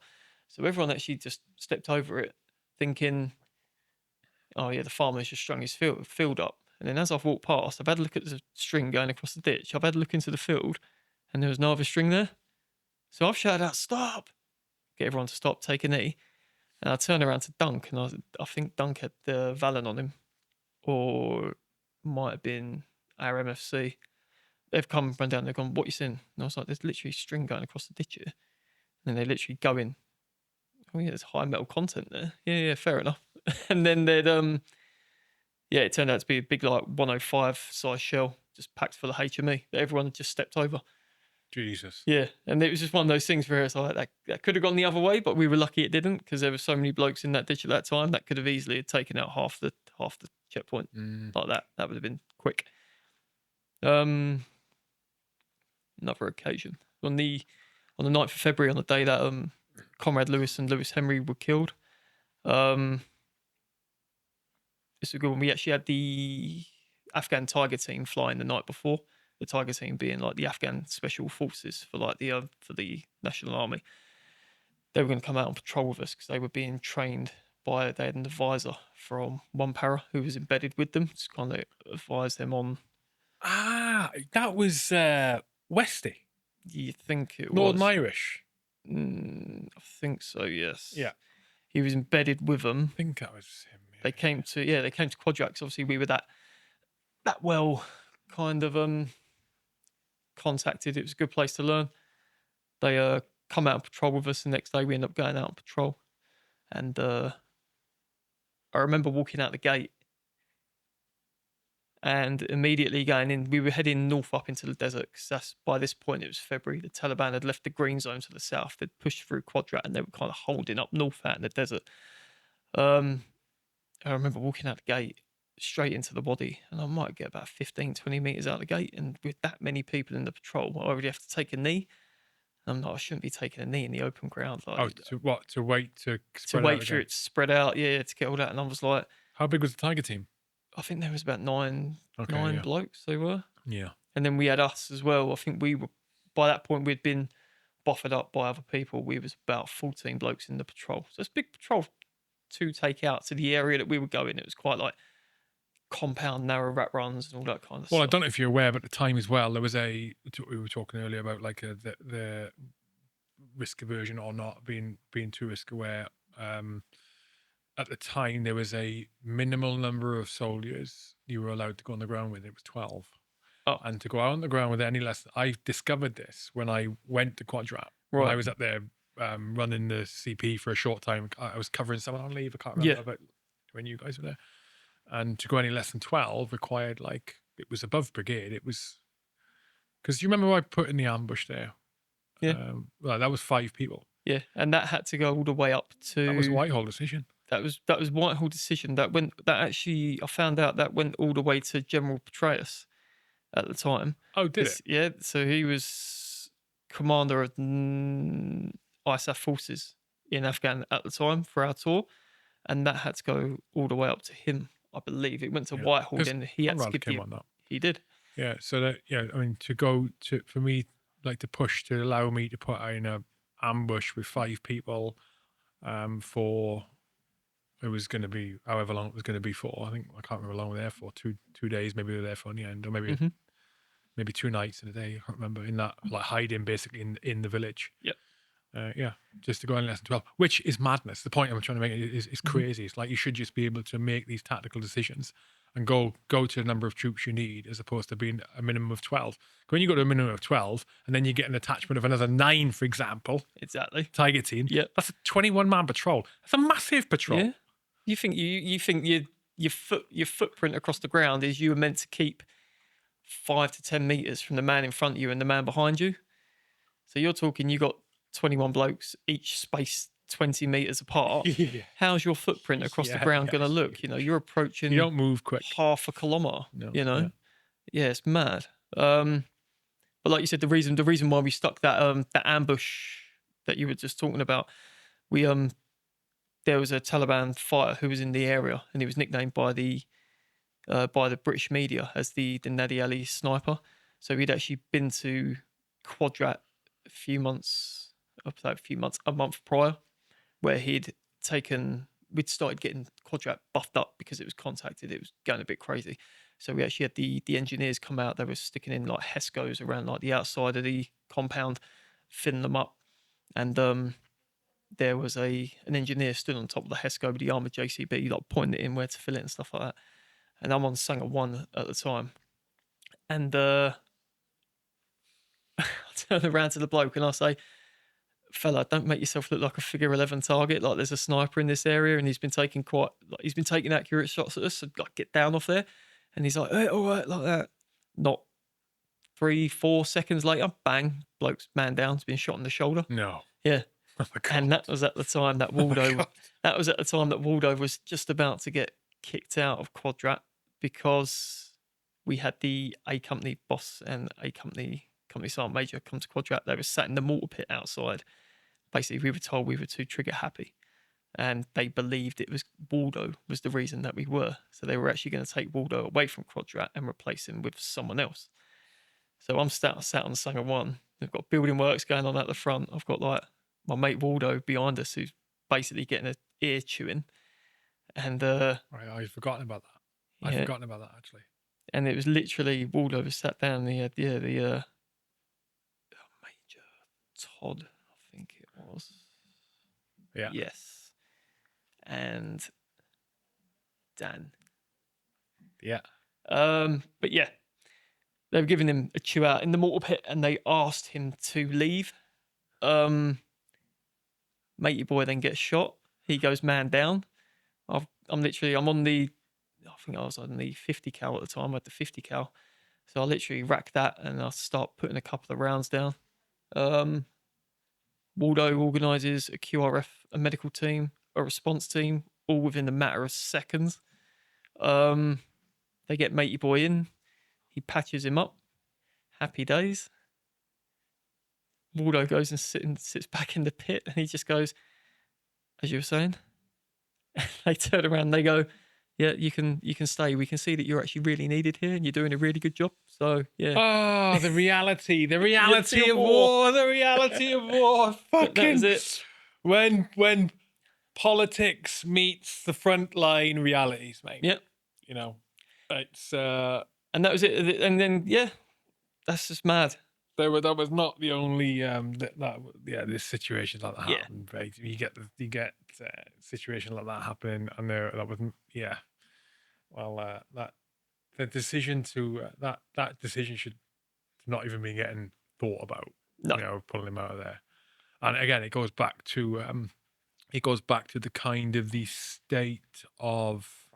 So everyone actually just stepped over it, thinking, "Oh yeah, the farmer's just strung his field up." And then as I've walked past, I've had a look at the string going across the ditch. I've had a look into the field, and there was no other string there. So I've shouted out, "Stop!" Get everyone to stop, take a knee. And I turned around to Dunk, and I think Dunk had the Valen on him, or might have been our MFC. They've come, run down, they've gone, "What you seen?" And I was like, "There's literally string going across the ditch here." And they literally go in, "Oh yeah, there's high metal content there." Yeah, fair enough. And then they'd it turned out to be a big like 105 size shell, just packed full of HME that everyone had just stepped over. Jesus. Yeah, and it was just one of those things where it's like that could have gone the other way, but we were lucky it didn't, because there were so many blokes in that ditch at that time that could have easily taken out half the checkpoint like that. That would have been quick. Another occasion on the 9th of February, on the day that Comrade Lewis and Lewis Henry were killed. It's a good one. We actually had the Afghan Tiger team flying the night before. The Tiger team being like the Afghan special forces for like for the National Army. They were going to come out on patrol with us because they were being trained they had an advisor from one para who was embedded with them to kind of advise them on. That was Westy. You think it Northern was Irish? I think so, yes. Yeah. He was embedded with them. I think that was him. Yeah. They came to Quadrax. Obviously, we were that well kind of contacted. It was a good place to learn. They come out on patrol with us. The next day we end up going out on patrol, and I remember walking out the gate and immediately going in. We were heading north up into the desert, because by this point it was February. The Taliban had left the green zone to the south. They'd pushed through Quadrat, and they were kind of holding up north out in the desert. I remember walking out the gate straight into the body, and I might get about 15, 20 meters out the gate, and with that many people in the patrol, I already have to take a knee. I'm like, I shouldn't be taking a knee in the open ground. Like, to wait to wait for it to spread out, to get all that. And I was like, how big was the Tiger team? I think there was about nine yeah. blokes. They were, yeah. And then we had us as well. I think we were, by that point we'd been buffered up by other people. We was about 14 blokes in the patrol, so it's a big patrol to take out to the area that we were going. It was quite like compound narrow rat runs and all that kind of stuff. Well, I don't know if you're aware, but at the time as well, there was we were talking earlier about like the risk aversion or not being too risk aware. At the time, there was a minimal number of soldiers you were allowed to go on the ground with. It was 12. Oh. And to go out on the ground with any less, I discovered this when I went to Quadrat. Right. When I was up there running the CP for a short time. I was covering someone on leave. I can't remember about when you guys were there. And to go any less than 12 required, like, it was above brigade. It was, because you remember I put in the ambush there? Yeah. Well, that was 5 people. Yeah, and that had to go all the way up to. That was a Whitehall decision. That was Whitehall decision. I found out that went all the way to General Petraeus at the time. Oh, did it? Yeah, so he was commander of ISAF forces in Afghan at the time for our tour, and that had to go all the way up to him. I believe it went to Whitehall, 'Cause then he had to Conrad give came the. on that. He did. Yeah, so that I mean for me, like to push to allow me to put in a ambush with 5 people, for it was going to be however long it was going to be for. I think I can't remember how long we were there for. 2 days, maybe we were there for in the end, or maybe 2 nights and a day. I can't remember. In that, like hiding basically in the village. Yep. Yeah, just to go in less than 12, which is madness. The point I'm trying to make is crazy. It's like you should just be able to make these tactical decisions and go to the number of troops you need, as opposed to being a minimum of 12. When you go to a minimum of 12 and then you get an attachment of another 9, for example, Exactly. Tiger team, Yep. that's a 21-man patrol. That's a massive patrol. Yeah. You think your footprint across the ground is you were meant to keep 5 to 10 meters from the man in front of you and the man behind you. So you're talking you got 21 blokes each spaced 20 meters apart. Yeah. How's your footprint across the ground going to look? You know, you're approaching. You don't move quick. Half a kilometer. No, You know, yeah, it's mad. But like you said, the reason why we stuck that ambush that you were just talking about, we there was a Taliban fighter who was in the area, and he was nicknamed by the British media as the Nadi Ali sniper. So he'd actually been to Quadrat a month prior, where we'd started getting Quadrat buffed up because it was contacted. It was going a bit crazy. So we actually had the engineers come out. They were sticking in like Hescos around like the outside of the compound, filling them up. And there was an engineer stood on top of the Hesco with the armoured JCB, like pointing it in where to fill it and stuff like that. And I'm on Sanger 1 at the time. And I turn around to the bloke and I say, fella, don't make yourself look like a figure 11 target. Like there's a sniper in this area and he's been taking accurate shots at us. So like get down off there. And he's like, hey, all right, like that. Not 3-4 seconds later, bang, bloke's man down. He's been shot in the shoulder. No. Yeah. Oh my God. And that was at the time that Waldo was just about to get kicked out of Quadrat because we had the A company boss and A company sergeant major come to Quadrat. They were sat in the mortar pit outside. Basically, we were told we were too trigger happy, and they believed it was Waldo was the reason that we were. So they were actually going to take Waldo away from Quadrat and replace him with someone else. So I'm sat on Sanger 1. We've got building works going on at the front. I've got like my mate Waldo behind us, who's basically getting an ear chewing. And Right, I've forgotten about that. I've forgotten about that, actually. And it was literally Waldo was sat down and he had the Major Todd, I think it was. Yeah. Yes. And Dan. Yeah. But yeah, they were giving him a chew out in the mortar pit and they asked him to leave. Matey boy then gets shot. He goes man down. I'm on the, I think I was on the 50 cal at the time. I had the 50 cal. So I literally rack that and I start putting a couple of rounds down. Waldo organises a QRF, a medical team, a response team, all within a matter of seconds. They get Matey boy in. He patches him up. Happy days. Waldo goes and sits back in the pit and he just goes, as you were saying. They turn around and they go, yeah, you can stay. We can see that you're actually really needed here and you're doing a really good job. So yeah. Oh, the reality of war. The reality of war. Fucking that was it. When politics meets the frontline realities, mate. Yep. You know, it's and that was it. And then yeah, that's just mad. That was not the only this situations like that happen. Right? You get situations like that happening, and that wasn't Well, the decision to that decision should not even be getting thought about. No. You know, pulling him out of there. And again, it goes back to the kind of the state of.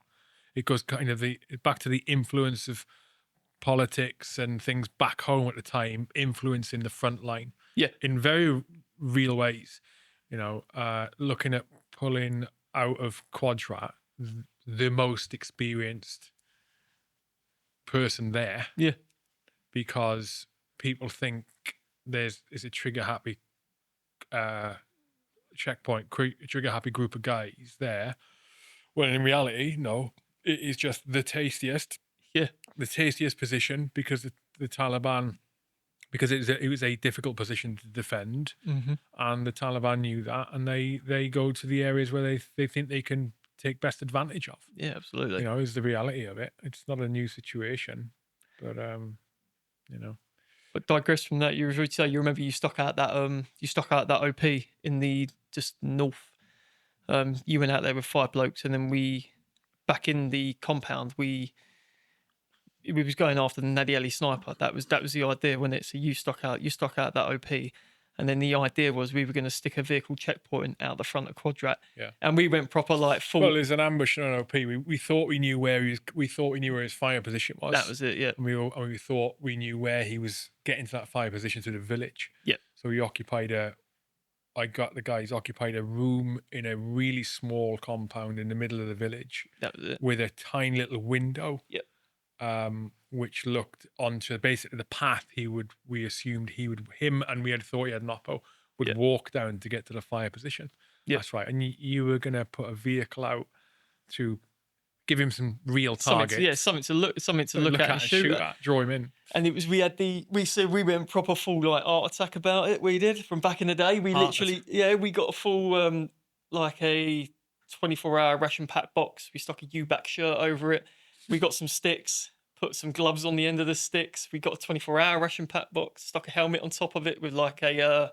It goes back to the influence of politics and things back home at the time, influencing the front line. Yeah. In very real ways. You know, looking at pulling out of Quadrat, the most experienced person there. Yeah. Because people think is a trigger happy checkpoint, trigger happy group of guys there. When in reality, no, it is just the tastiest position because the Taliban, because it was a difficult position to defend, and the Taliban knew that, and they go to the areas where they think they can take best advantage of. Yeah, absolutely. Is the reality of it. It's not a new situation, but But digress from that, you remember you stuck out that OP in the just north. You went out there with 5 blokes, and then back in the compound we was going after the Nadi Ali sniper. That was the idea, wasn't it? So you stuck out that OP, and then the idea was we were going to stick a vehicle checkpoint out the front of Quadrat. Yeah. And we went proper like full. Well, there's an ambush on an OP. We thought we knew where his fire position was. That was it. Yeah. And we thought we knew where he was getting to that fire position through the village. Yeah. So I got the guys occupied a room in a really small compound in the middle of the village. That was it. With a tiny little window. Yep. Which looked onto basically the path we assumed him and we had thought he had an oppo would walk down to get to the fire position. Yep. That's right. And you were going to put a vehicle out to give him some real targets. Something to look at and shoot at. Draw him in. And it was, we went proper full like art attack about it. We did from back in the day. We we got a full, like a 24-hour ration pack box. We stuck a U-back shirt over it. We got some sticks, put some gloves on the end of the sticks. We got a 24-hour ration pack box, stuck a helmet on top of it with like a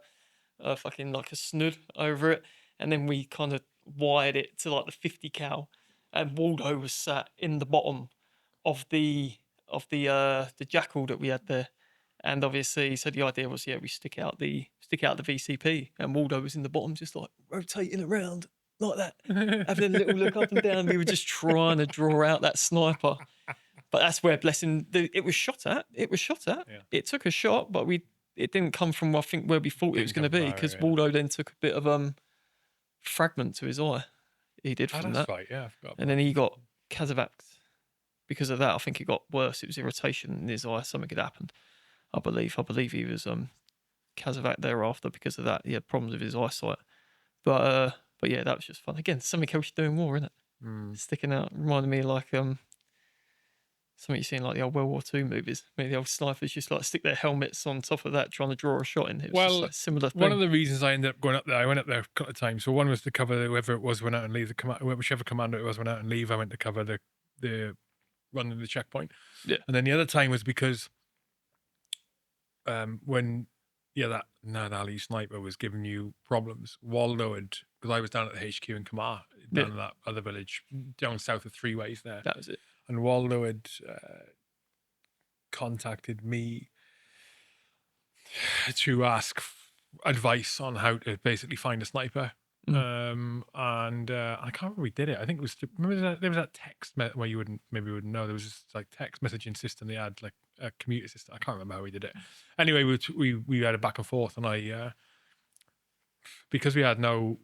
fucking like a snood over it. And then we kind of wired it to like the 50 cal. And Waldo was sat in the bottom of the jackal that we had there. And obviously, so the idea was, we stick out the VCP, and Waldo was in the bottom, just like rotating around like that, having a little look up and down. We were just trying to draw out that sniper, but that's where it was shot at. Yeah. It took a shot, but it didn't come from I think where we thought it was going to be, because Waldo then took a bit of fragment to his eye. He did from that. Right, yeah, I forgot. And then he got Kazavacked. Because of that, I think it got worse. It was irritation in his eye. Something had happened. I believe he was Kazavacked thereafter because of that. He had problems with his eyesight. But yeah, that was just fun. Again, something else you're doing more, isn't it? Sticking out. Reminded me like something you see in like the old World War II movies. Maybe the old snipers just like stick their helmets on top of that, trying to draw a shot in. It was just like a similar thing. One of the reasons I ended up going up there, I went up there a couple of times. So one was to cover whoever it was went out and leave, whichever commander it was went out and leave. I went to cover the running the checkpoint. Yeah. And then the other time was because when that Nad Ali sniper was giving you problems, Waldo had, because I was down at the HQ in Kamar, down in that other village, down south of Three Ways there. That was it. And Waldo had contacted me to ask advice on how to basically find a sniper. And I can't remember we did it. I think it was, remember there was that text where you wouldn't know. There was this like text messaging system. They had like a commuter system. I can't remember how we did it. Anyway, we had a back and forth, and I because we had none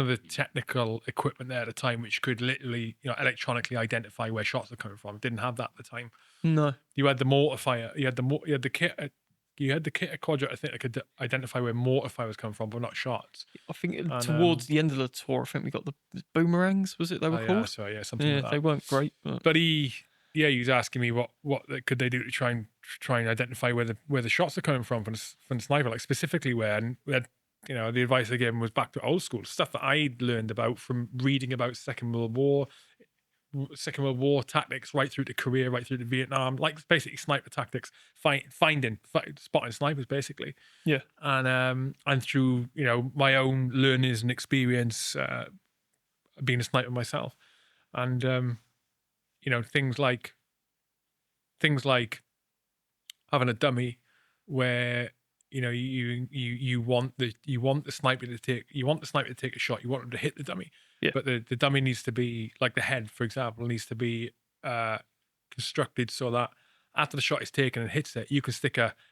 of the technical equipment there at the time, which could literally, electronically identify where shots are coming from. Didn't have that at the time. No. You had the mortar fire. You had the kit. You had the kit at Quadrat, I think, that could identify where mortar fire was coming from, but not shots. I think towards the end of the tour, I think we got the boomerangs. Was it they were called? So something like that. They weren't great, but he was asking me what could they do to try and identify where the shots are coming from the sniper, like specifically where. And we had, the advice I gave him was back to old school stuff that I'd learned about from reading about Second World War tactics, right through to Korea, right through to Vietnam, like basically sniper tactics, spotting snipers, basically. Yeah. And through my own learnings and experience, being a sniper myself, and things like having a dummy where you want the sniper to take a shot. You want him to hit the dummy. Yeah. But the dummy needs to be, like the head, for example, needs to be constructed so that after the shot is taken and hits it, you can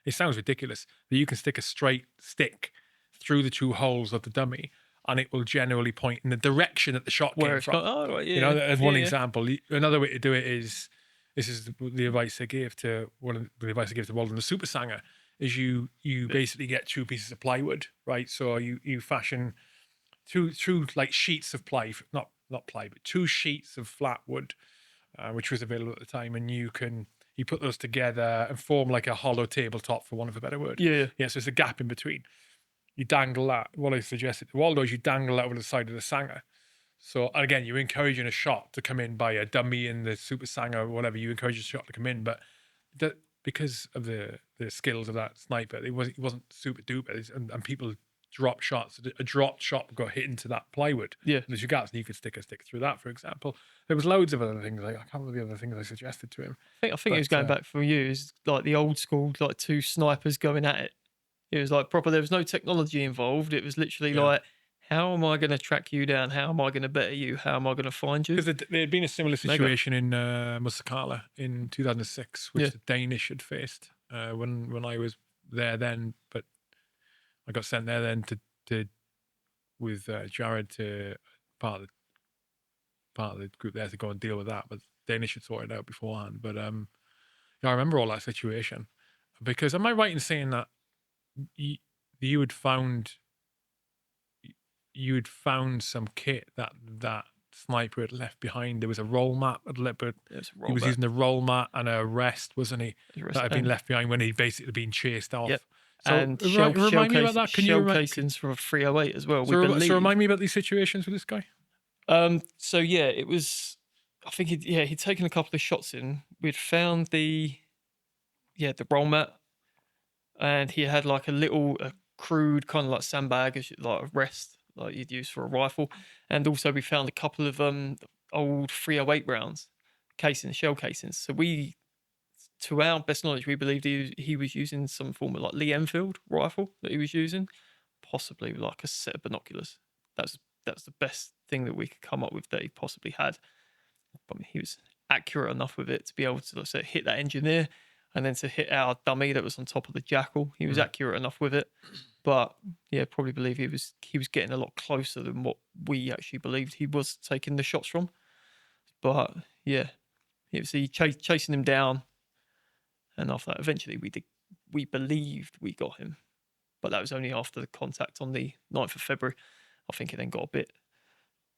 it sounds ridiculous, but you can stick a straight stick through the two holes of the dummy, and it will generally point in the direction that the shot came from. As one example. Another way to do it is, this is the advice I gave to Walden, the Super Sanger, is you basically get 2 pieces of plywood, right? So you fashion two like sheets of ply, not ply, but 2 sheets of flat wood, which was available at the time, and you put those together and form like a hollow tabletop, for want of a better word. Yeah. Yeah, so there's a gap in between. You dangle that. What I suggested to Waldo is you dangle that over the side of the Sanger. So again, you're encouraging a shot to come in by a dummy in the Super Sanger or whatever. You encourage a shot to come in, but because of the skills of that sniper, it wasn't super duper, and people drop shots. A dropped shot got hit into that plywood. Yeah. And as you got, so you could stick a stick through that, for example. There was loads of other things. Like I can't remember the other things I suggested to him. I think it was going back from you. Is like the old school, like 2 snipers going at it. It was like proper. There was no technology involved. It was literally like, how am I going to track you down? How am I going to better you? How am I going to find you? Because there had been a similar situation in Musakala in 2006, which the Danish had faced when I was there then. But I got sent there then to with Jared to part of the group there to go and deal with that. But the Danish had sorted it out beforehand. But yeah, I remember all that situation. Because am I right in saying that you had found some kit that sniper had left behind? There was a roll mat he was using the roll mat and a rest, wasn't he? That had been left behind when he'd basically been chased off. Yep. So and remind me about that. Can shell casings from a 308 as well. So remind me about these situations with this guy. So yeah, it was. I think he'd taken a couple of shots in. We'd found the roll mat, and he had like a crude kind of like sandbag, like a rest, like you'd use for a rifle. And also we found a couple of old 308 rounds, shell casings. So to our best knowledge, we believed he was using some form of like Lee Enfield rifle that he was using, possibly like a set of binoculars. That's the best thing that we could come up with that he possibly had. I mean, he was accurate enough with it to be able to, let's say, hit that engineer, and then to hit our dummy that was on top of the Jackal. He was accurate enough with it. But yeah, probably believe he was getting a lot closer than what we actually believed he was taking the shots from. But yeah, it was chasing him down. And after that, eventually we believed we got him. But that was only after the contact on the 9th of February. I think it then got a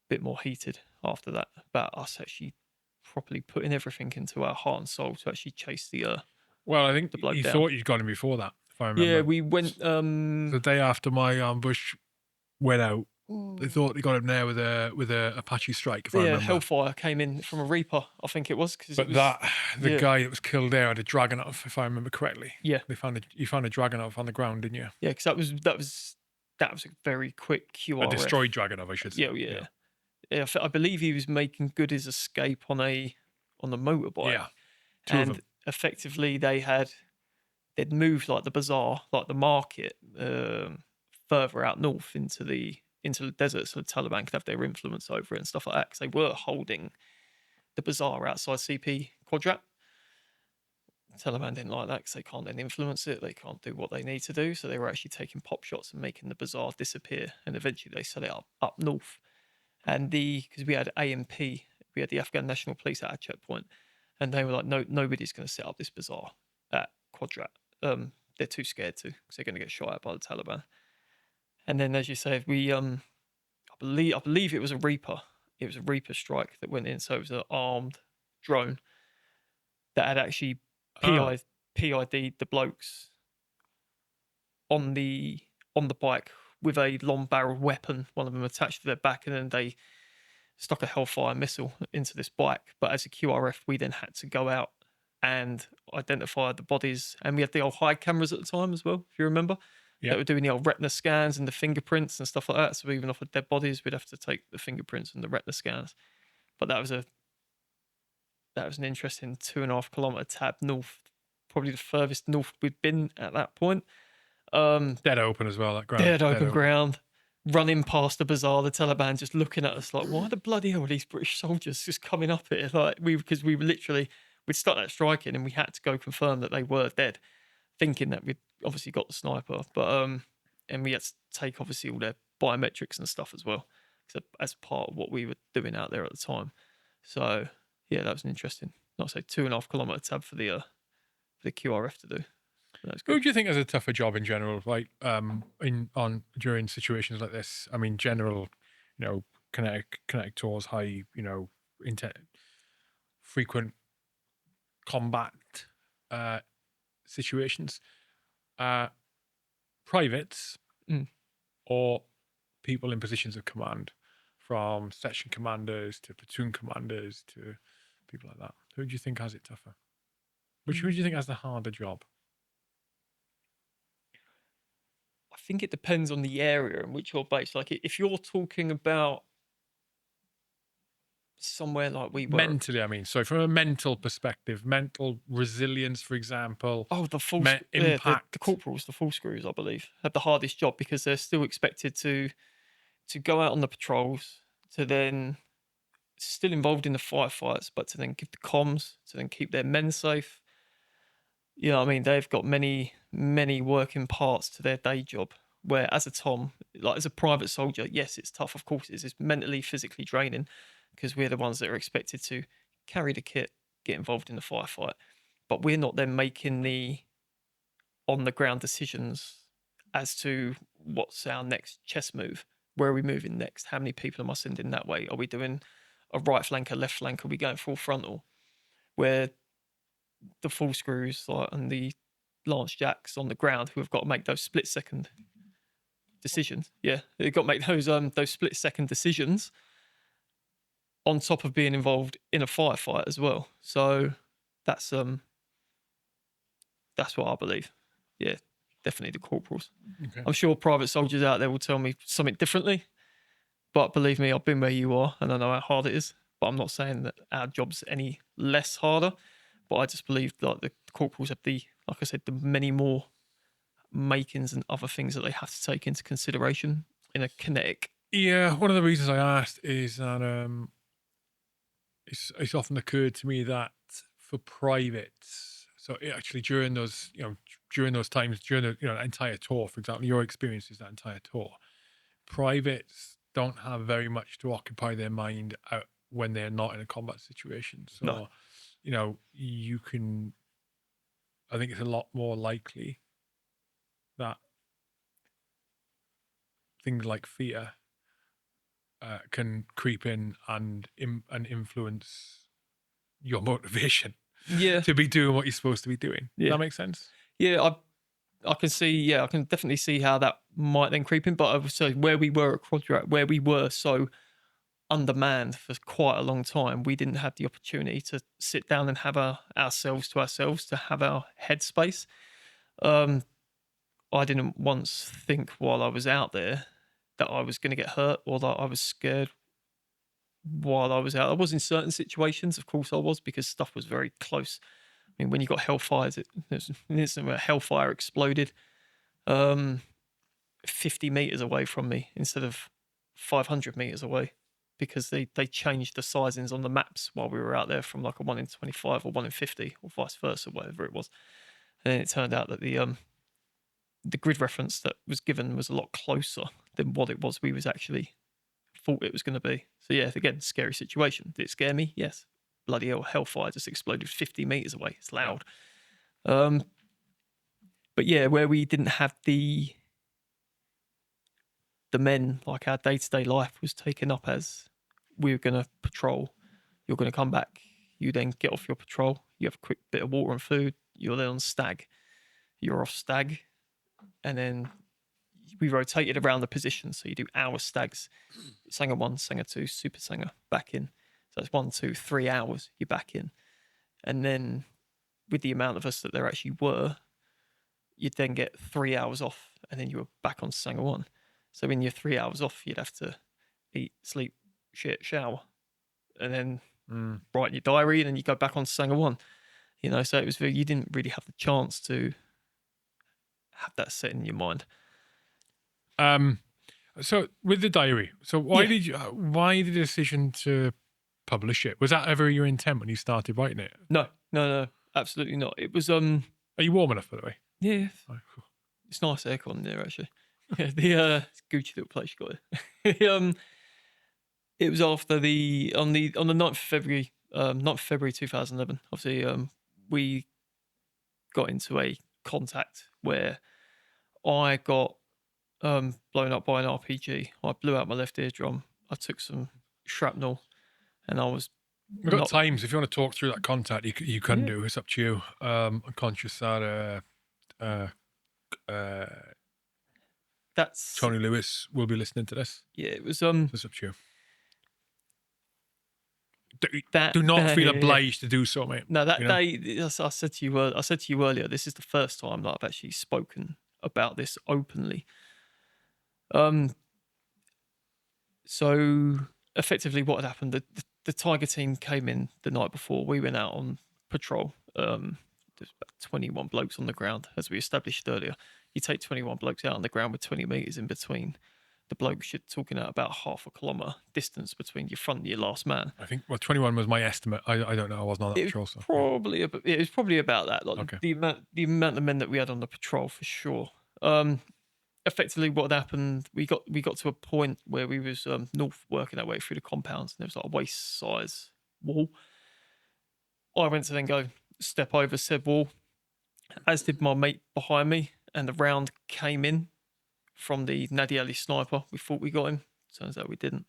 bit more heated after that, about us actually properly putting everything into our heart and soul to actually chase the well, I think you down. thought you'd got him before that, if I remember. Yeah, we went the day after my ambush went out. They thought they got him there with a Apache strike, if I remember. Hellfire came in from a Reaper, I think it was. But the guy that was killed there had a Dragunov, if I remember correctly. Yeah, you found a Dragunov on the ground, didn't you? Yeah, because that was a very quick QRF. A destroyed Dragunov, I should say. Yeah. I believe he was making good his escape on the motorbike. Yeah, and effectively they'd moved like the bazaar, like the market, further out north into the desert, so the Taliban could have their influence over it and stuff like that, because they were holding the bazaar outside CP Quadrat. The Taliban didn't like that because they can't then influence it, they can't do what they need to do, so they were actually taking pop shots and making the bazaar disappear, and eventually they set it up north. And because we had AMP, we had the Afghan National Police at our checkpoint, and they were like, no, nobody's going to set up this bazaar at Quadrat. They're too scared to, because they're going to get shot at by the Taliban. And then, as you say, I believe it was a Reaper. It was a Reaper strike that went in. So it was an armed drone that had actually PI'd the blokes on the bike with a long barrel weapon, one of them attached to their back, and then they stuck a Hellfire missile into this bike. But as a QRF, we then had to go out and identify the bodies. And we had the old high cameras at the time as well, if you remember. That were doing the old retina scans and the fingerprints and stuff like that. So even off of dead bodies, we'd have to take the fingerprints and the retina scans. But that was an interesting 2.5 kilometer tab north, probably the furthest north we'd been at that point. Dead open as well, that ground. Dead open ground, running past the bazaar, the Taliban just looking at us like, why the bloody hell are these British soldiers just coming up here? Like because we were literally, we'd start that striking and we had to go confirm that they were dead, thinking that we'd obviously got the sniper, but and we had to take obviously all their biometrics and stuff as well, as part of what we were doing out there at the time. So yeah, that was an interesting, not say 2.5 kilometer tab for the QRF to do. That's Who good. do you think has a tougher job in general, like during situations like this? I mean, general, kinetic tours, high, frequent combat uh, situations, privates Mm. or people in positions of command, from section commanders to platoon commanders to people like that. Who do you think has it tougher? Who do you think has the harder job? I think it depends on the area in which you're based. Like if you're talking about somewhere like we were. Mentally, I mean, so from a mental perspective, mental resilience, for example, Oh, the impact. corporals, the full screws, I believe, have the hardest job because they're still expected to go out on the patrols, to then still involved in the firefights, but to then give the comms, to then keep their men safe. You know what I mean? They've got many, many working parts to their day job. Where as a Tom, like as a private soldier, yes, it's tough. Of course, it's mentally, physically draining because we're the ones that are expected to carry the kit, get involved in the firefight. But we're not then making the on the ground decisions as to what's our next chess move. Where are we moving next? How many people am I sending that way? Are we doing a right flank, a left flank? Are we going full frontal? Where the full screws like, and the lance jacks on the ground who have got to make those split second decisions. Yeah, they've got to make those split second decisions on top of being involved in a firefight as well. So that's what I believe. Yeah, definitely the corporals. Okay. I'm sure private soldiers out there will tell me something differently, but believe me, I've been where you are and I know how hard it is. But I'm not saying that our job's any less harder. But I just believe that the corporals have like I said, the many more makings and other things that they have to take into consideration in a kinetic. Yeah, one of the reasons I asked is that it's often occurred to me that for privates, so actually during those times, during the entire tour, for example, your experience is that entire tour, privates don't have very much to occupy their mind out when they're not in a combat situation. No. So, you can. I think it's a lot more likely that things like fear can creep in and influence your motivation Yeah. to be doing what you're supposed to be doing. Does Yeah. that make sense? Yeah. I can see. Yeah, I can definitely see how that might then creep in. But I would say where we were at Quadrat, where we were so undermanned for quite a long time, we didn't have the opportunity to sit down and have ourselves to ourselves, to have our headspace. I didn't once think while I was out there that I was going to get hurt or that I was scared while I was out. I was in certain situations, of course I was, because stuff was very close. I mean, when you got hellfires, there's an incident where hellfire exploded 50 meters away from me instead of 500 meters away because they changed the sizings on the maps while we were out there from like a 1 in 25 or 1 in 50 or vice versa, whatever it was. And then it turned out that the grid reference that was given was a lot closer than what it was we was actually thought it was going to be. So yeah, again, scary situation. Did it scare me? Yes. Bloody hell, hellfire just exploded 50 meters away. It's loud. But yeah, where we didn't have the men, like our day-to-day life was taken up as we were going to patrol. You're going to come back. You then get off your patrol. You have a quick bit of water and food. You're then on stag. You're off stag. And then we rotated around the position. So you do hour stags. Sanger 1, Sanger 2, Super Sanger, back in. So it's 1, 2, 3 hours, you're back in. And then with the amount of us that there actually were, you'd then get 3 hours off and then you were back on Sanger 1. So in your 3 hours off, you'd have to eat, sleep, shit, shower, and then write in your diary, and then you go back on Sanger 1. So it was you didn't really have the chance to have that set in your mind. So with the diary, so why the decision to publish it? Was that ever your intent when you started writing it? No, absolutely not. It was Are you warm enough, by the way? yeah, Oh, it's nice aircon in there actually. Yeah, the Gucci little place you got it. It was after on the 9th of February, 9th of February 2011. Obviously, we got into a contact where I got blown up by an RPG. I blew out my left eardrum. I took some shrapnel, and I was. We've got not- times. If you want to talk through that contact, you can Yeah. do. It's up to you. I'm conscious that That's Tony Lewis will be listening to this. yeah. It was So it's up to you. that. Do not feel yeah. obliged to do so, mate. No, that you know? day, as I said to you. I said to you earlier. This is the first time that I've actually spoken about this openly. So effectively, what had happened? The Tiger team came in the night before. We went out on patrol. There's about 21 blokes on the ground, as we established earlier. You take 21 blokes out on the ground with 20 meters in between. The blokes, you're talking at about half a kilometre distance between your front and your last man. I think 21 was my estimate. I don't know. I wasn't on that It patrol. was So probably it was probably about that. Like Okay. the amount of men that we had on the patrol for sure. Effectively, what had happened, we got to a point where we was north working our way through the compounds, and there was like a waist size wall. I went to then go step over said wall, as did my mate behind me, and the round came in from the Nadi Ali sniper. We thought we got him. Turns out we didn't.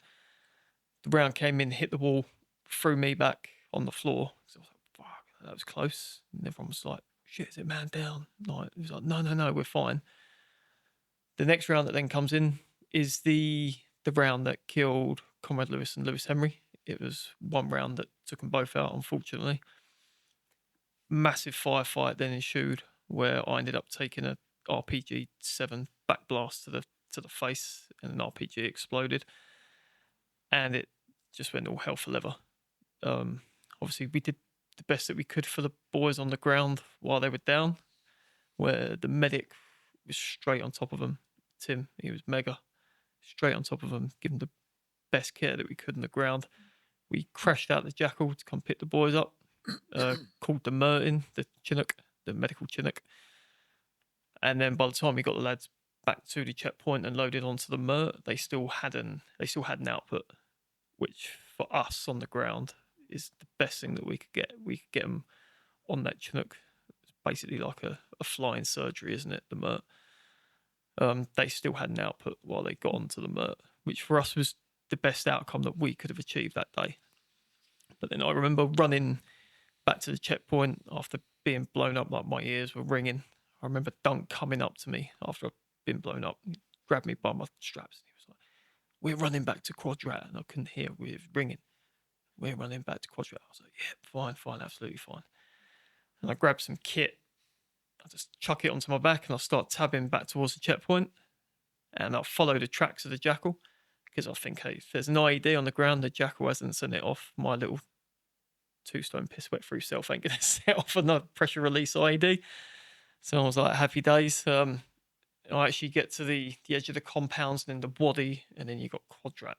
The round came in, hit the wall, threw me back on the floor. So I was like, fuck, that was close. And everyone was like, shit, is it man down? Like, it was like, no, we're fine. The next round that then comes in is the round that killed Comrade Lewis and Lewis Henry. It was one round that took them both out, unfortunately. Massive firefight then ensued, where I ended up taking a RPG-7 back blast to the face, and an RPG exploded, and it just went all hell for leather. Obviously, we did the best that we could for the boys on the ground while they were down, where the medic was straight on top of them. Tim, he was mega, straight on top of them, giving the best care that we could on the ground. We crashed out the Jackal to come pick the boys up, called the Merton, the Chinook, the medical Chinook. And then by the time we got the lads back to the checkpoint and loaded onto the Mert, they still had an output, which for us on the ground is the best thing that we could get. We could get them on that Chinook. It's basically like a flying surgery, isn't it? The Mert. They still had an output while they got onto the Mert, which for us was the best outcome that we could have achieved that day. But then I remember running back to the checkpoint after being blown up, like my ears were ringing. I remember Dunk coming up to me after I'd been blown up, and grabbed me by my straps. And he was like, "We're running back to Quadrat," and I couldn't hear. We were ringing. We're running back to Quadrat. I was like, "Yeah, fine, absolutely fine." And I grabbed some kit. I just chuck it onto my back, and I start tabbing back towards the checkpoint. And I'll follow the tracks of the Jackal, because I think, hey, if there's an IED on the ground, the Jackal hasn't sent it off. My little 2-stone piss wet through self ain't gonna set off another pressure release IED. So I was like, happy days. I actually get to the edge of the compounds and then the wadi, and then you got Quadrat.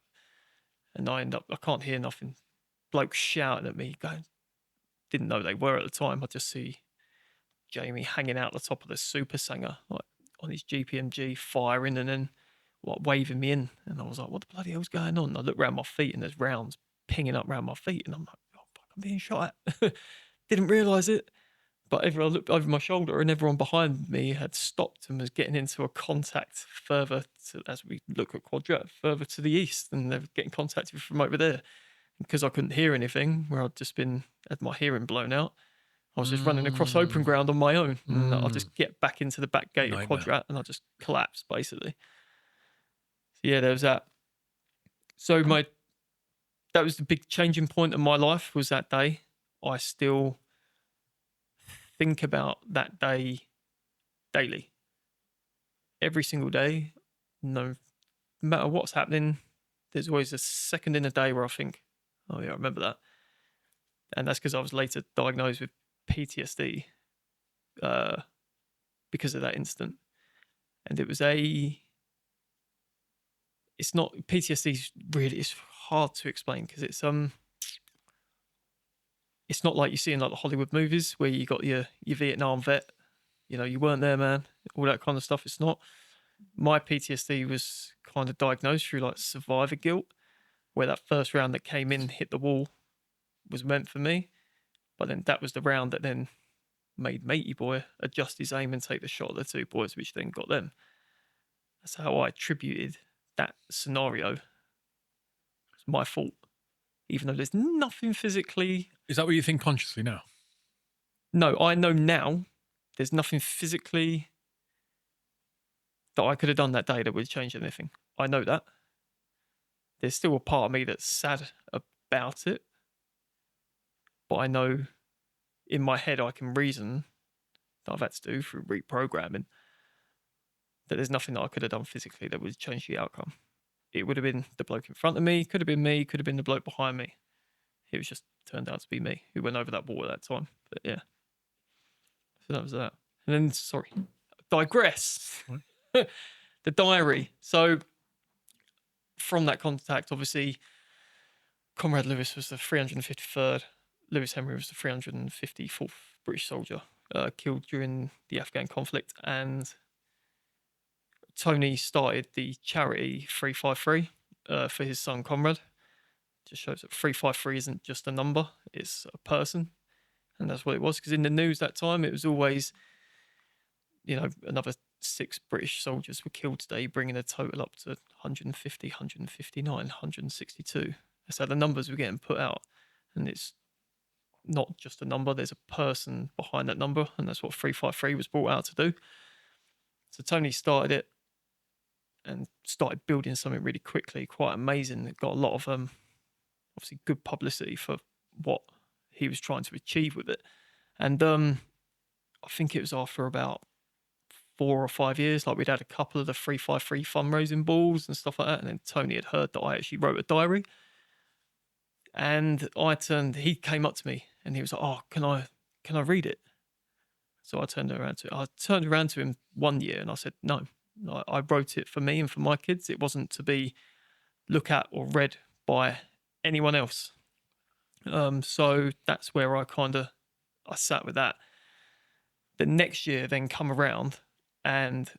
And I can't hear nothing. Blokes shouting at me, going, didn't know they were at the time. I just see Jamie hanging out the top of the Super Sanger, like on his GPMG, firing, and then waving me in. And I was like, what the bloody hell's going on? And I look around my feet, and there's rounds pinging up around my feet, and I'm like, oh fuck, I'm being shot at. Didn't realise it. But I looked over my shoulder, and everyone behind me had stopped and was getting into a contact further to, as we look at Quadrat, further to the east, and they were getting contacted from over there. Because I couldn't hear anything, where I'd just had my hearing blown out, I was just running across open ground on my own, and I'll just get back into the back gate of Quadrat, and I just collapsed basically. So yeah, there was that. So that was the big changing point of my life, was that day. I still think about that day daily, every single day. No matter what's happening, there's always a second in a day where I think, oh yeah, I remember that. And that's because I was later diagnosed with PTSD because of that incident. And it's not, PTSD it's hard to explain, because it's not like you see in like the Hollywood movies where you got your Vietnam vet, you weren't there, man, all that kind of stuff. It's not. My PTSD was kind of diagnosed through like survivor guilt, where that first round that came in, hit the wall, was meant for me. But then that was the round that then made Matey Boy adjust his aim and take the shot at the 2 boys, which then got them. That's how I attributed that scenario. It's my fault, even though there's nothing physically. Is that what you think consciously now? No, I know now there's nothing physically that I could have done that day that would change anything. I know that. There's still a part of me that's sad about it. But I know in my head I can reason that I've had to do through reprogramming that there's nothing that I could have done physically that would change the outcome. It would have been the bloke in front of me, could have been me, could have been the bloke behind me. It was just turned out to be me who went over that wall at that time. But yeah. So that was that. And then, sorry, digress. The diary. So from that contact, obviously, Comrade Lewis was the 353rd. Lewis Henry was the 354th British soldier killed during the Afghan conflict. And Tony started the charity 353 for his son Comrade. Just shows that 353 isn't just a number, it's a person. And that's what it was. Because in the news that time, it was always, another 6 British soldiers were killed today, bringing the total up to 150, 159, 162. That's how the numbers were getting put out. And it's not just a number, there's a person behind that number. And that's what 353 was brought out to do. So Tony started it and started building something really quickly, quite amazing. It got a lot of, obviously, good publicity for what he was trying to achieve with it. And I think it was after about 4 or 5 years, like we'd had a couple of the 353 fundraising balls and stuff like that. And then Tony had heard that I actually wrote a diary. And he came up to me and he was like, "Oh, can I read it?" So I turned around to him one year and I said, "No, I wrote it for me and for my kids. It wasn't to be looked at or read by anyone else." So that's where I sat with that. The next year then come around and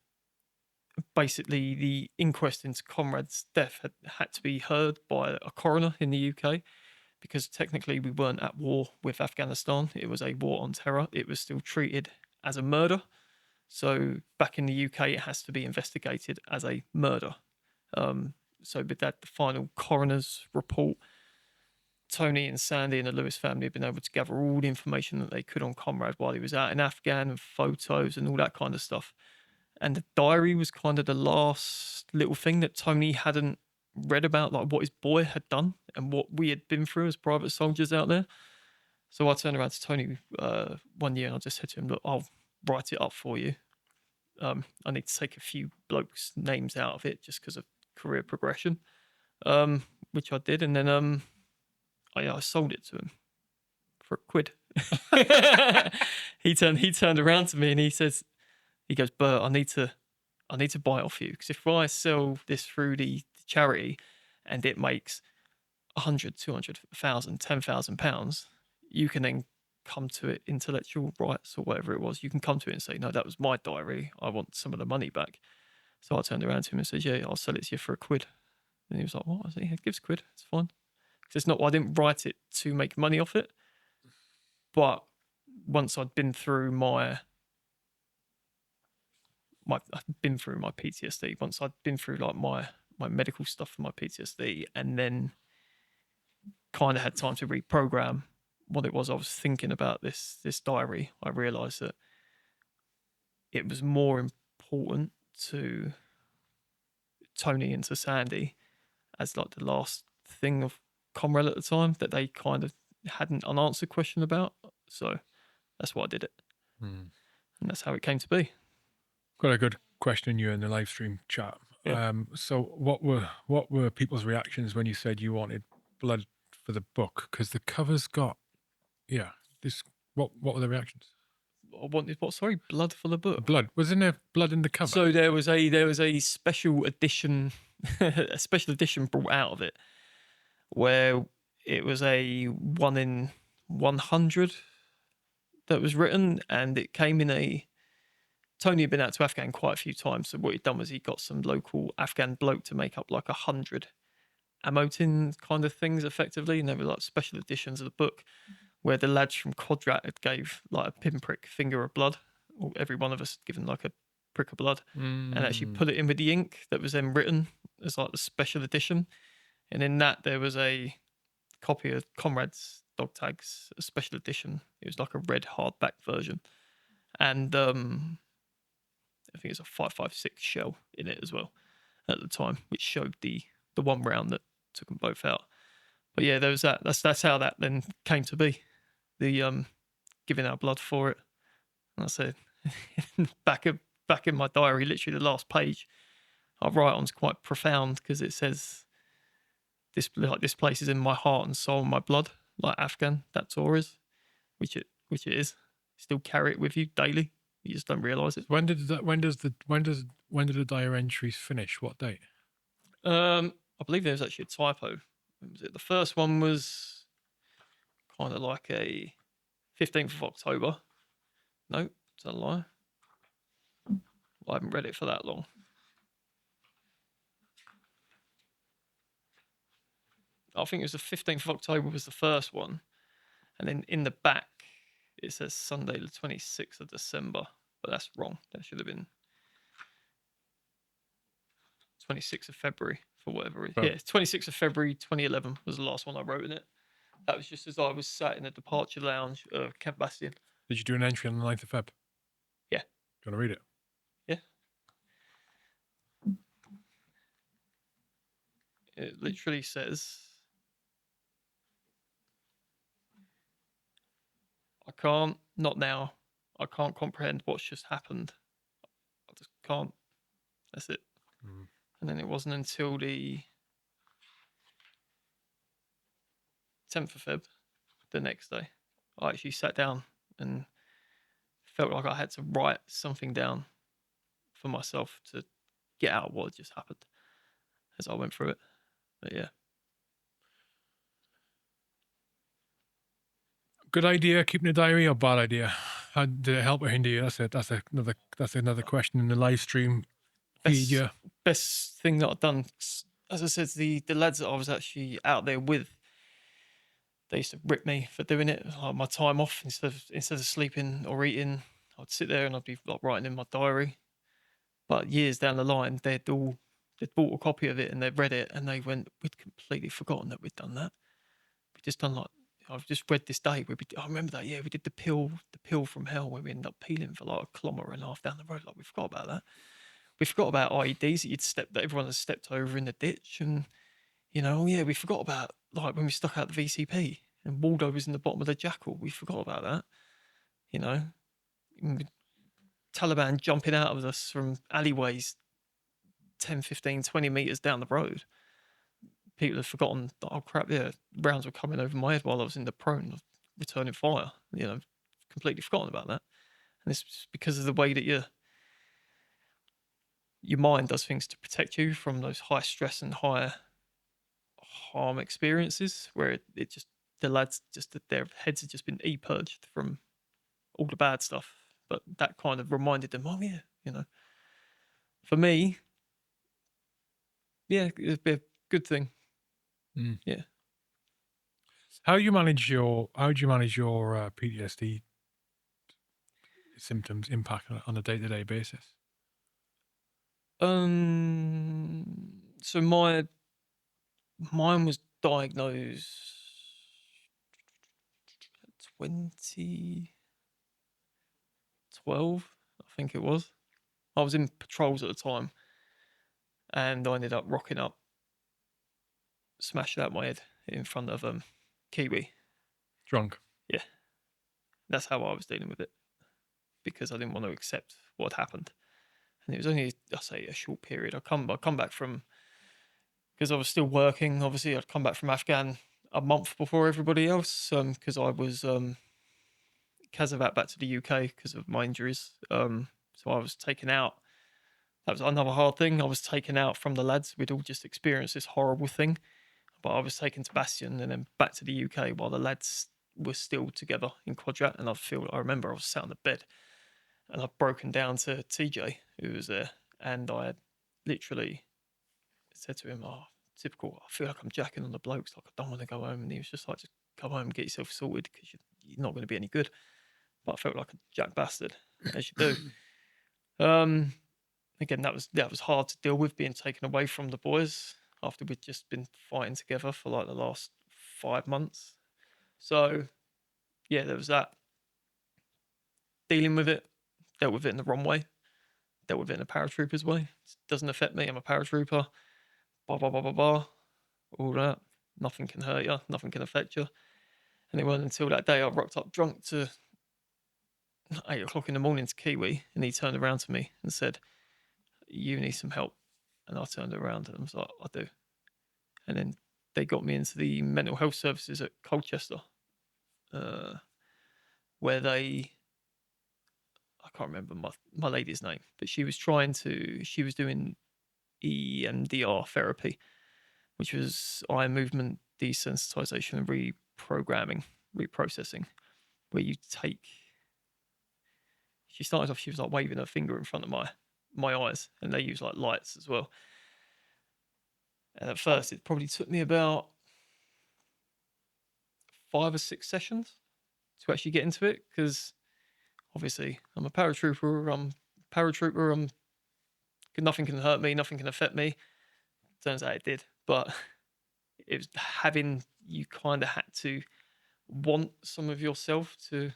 basically the inquest into Conrad's death had to be heard by a coroner in the UK because technically we weren't at war with Afghanistan. It was a war on terror. It was still treated as a murder. So back in the UK, it has to be investigated as a murder. So with that, the final coroner's report, Tony and Sandy and the Lewis family have been able to gather all the information that they could on Comrade while he was out in Afghan, and photos and all that kind of stuff. And the diary was kind of the last little thing that Tony hadn't read about, like what his boy had done and what we had been through as private soldiers out there. So I turned around to Tony one year and I just said to him, "Look, I'll write it up for you. I need to take a few blokes' names out of it just because of career progression," which I did. And then I sold it to him for £1. He turned around to me and he goes, "Bert, I need to buy it off you, because if I sell this through the charity and it makes 100, 200, 1,000, 10,000 pounds, you can then come to it, intellectual rights or whatever it was, you can come to it and say, 'No, that was my diary. I want some of the money back.'" So I turned around to him and said, "Yeah, I'll sell it to you for £1." And he was like, "What?" I said, "Yeah, give us £1. It's fine." Because it's not, I didn't write it to make money off it. But once I'd been through I've been through my PTSD. Once I'd been through like my medical stuff for my PTSD, and then kind of had time to reprogram what it was I was thinking about this diary, I realised that it was more important to Tony and to Sandy as like the last thing of Comrade at the time that they kind of had an unanswered question about. So that's why I did it. And that's how it came to be. Got a good question you in the live stream chat. Yeah. So what were people's reactions when you said you wanted blood for the book? Because the cover's got, what were the reactions? I wanted what? Sorry, blood for the book. Blood. Wasn't there blood in the cover? So there was a special edition, a special edition brought out of it, where it was a 1 in 100 that was written, and it came in a. Tony had been out to Afghan quite a few times, so what he'd done was he got some local Afghan bloke to make up like 100 ammo tin kind of things, effectively, and they were like special editions of the book. where the lads from Quadrat had gave like a pinprick finger of blood, or every one of us given like a prick of blood, and actually put it in with the ink that was then written as like the special edition. And in that there was a copy of Comrade's dog tags, a special edition. It was like a red hardback version, and I think it's a 5.56 shell in it as well at the time, which showed the one round that took them both out. But yeah, there was that. That's how that then came to be. The giving our blood for it. And I said, back in my diary, literally the last page, I write on's quite profound because it says this place is in my heart and soul and my blood, like Afghan that tour is, which it is. Still carry it with you daily. You just don't realise it. When did the diary entries finish? What date? I believe there was actually a typo. When was it? The first one was kind of like a 15th of October. No, it's a lie. I haven't read it for that long. I think it was the 15th of October was the first one. And then in the back, it says Sunday the 26th of December. But that's wrong. That should have been 26th of February for whatever reason. Oh. Yeah, 26th of February 2011 was the last one I wrote in it. That was just as I was sat in the departure lounge of Camp Bastion. Did you do an entry on the 9th of Feb? Yeah. Do you want to read it? Yeah. It literally says, not now. I can't comprehend what's just happened. I just can't. That's it. Mm. And then it wasn't until the 10th of Feb, the next day, I actually sat down and felt like I had to write something down for myself to get out what had just happened as I went through it. But yeah. Good idea keeping a diary or bad idea? How did it help or hinder you? That's another question in the live stream feed. Yeah. Best thing that I've done, as I said, the lads that I was actually out there with, they used to rip me for doing it. Like my time off, instead of sleeping or eating, I'd sit there and I'd be like writing in my diary. But years down the line, they'd bought a copy of it and they'd read it and they went, we'd completely forgotten that we'd done that. We just done like, I've just read this day where I remember that. Yeah, we did the pill from hell where we ended up peeling for like 1.5 kilometers down the road. Like we forgot about that. We forgot about IEDs that everyone has stepped over in the ditch, and we forgot about like when we stuck out the VCP and Waldo was in the bottom of the Jackal. We forgot about that. Taliban jumping out of us from alleyways 10, 15, 20 meters down the road. People have forgotten that, oh crap, yeah, rounds were coming over my head while I was in the prone, returning fire. Completely forgotten about that. And it's because of the way that your mind does things to protect you from those high stress and high harm experiences, where the lads their heads have just been purged from all the bad stuff. But that kind of reminded them, oh yeah, for me, yeah, it'd be a good thing. Mm. Yeah. How do you manage your PTSD symptoms impact on a day-to-day basis? So mine was diagnosed 2012, I think it was. I was in patrols at the time, and I ended up rocking up, smashed out my head in front of Kiwi. Drunk. Yeah, that's how I was dealing with it, because I didn't want to accept what had happened, and it was only, I say, a short period. I come back from, because I was still working. Obviously, I'd come back from Afghan a month before everybody else, because I was Kazavat back to the UK because of my injuries. So I was taken out. That was another hard thing. I was taken out from the lads. We'd all just experienced this horrible thing, but I was taken to Bastion and then back to the UK while the lads were still together in Quadrat. And I remember I was sat on the bed and I'd broken down to TJ, who was there, and I had literally said to him, "Oh, typical. I feel like I'm jacking on the blokes. Like I don't want to go home." And he was just like, "Just go home and get yourself sorted because you're not going to be any good. But I felt like a jack bastard, as you do. Again, that was hard to deal with, being taken away from the boys after we'd just been fighting together for like the last 5 months. So yeah, there was that. Dealing with it, dealt with it in the wrong way, dealt with it in a paratrooper's way. It doesn't affect me. I'm a paratrooper. Blah blah blah blah blah. All that. Nothing can hurt you. Nothing can affect you. And it wasn't until that day I rocked up drunk to 8 o'clock in the morning to Kiwi, and he turned around to me and said, "You need some help." And I turned around and I was like, "I do." And then they got me into the mental health services at Colchester, where I can't remember my lady's name, but she was doing EMDR therapy, which was eye movement desensitization and reprocessing, where you take. She started off, she was like waving her finger in front of my eyes, and they use like lights as well. And at first, it probably took me about 5 or 6 sessions to actually get into it, because obviously I'm a paratrooper. Nothing can hurt me. Nothing can affect me. Turns out it did, but it was having, you kind of had to want some of yourself to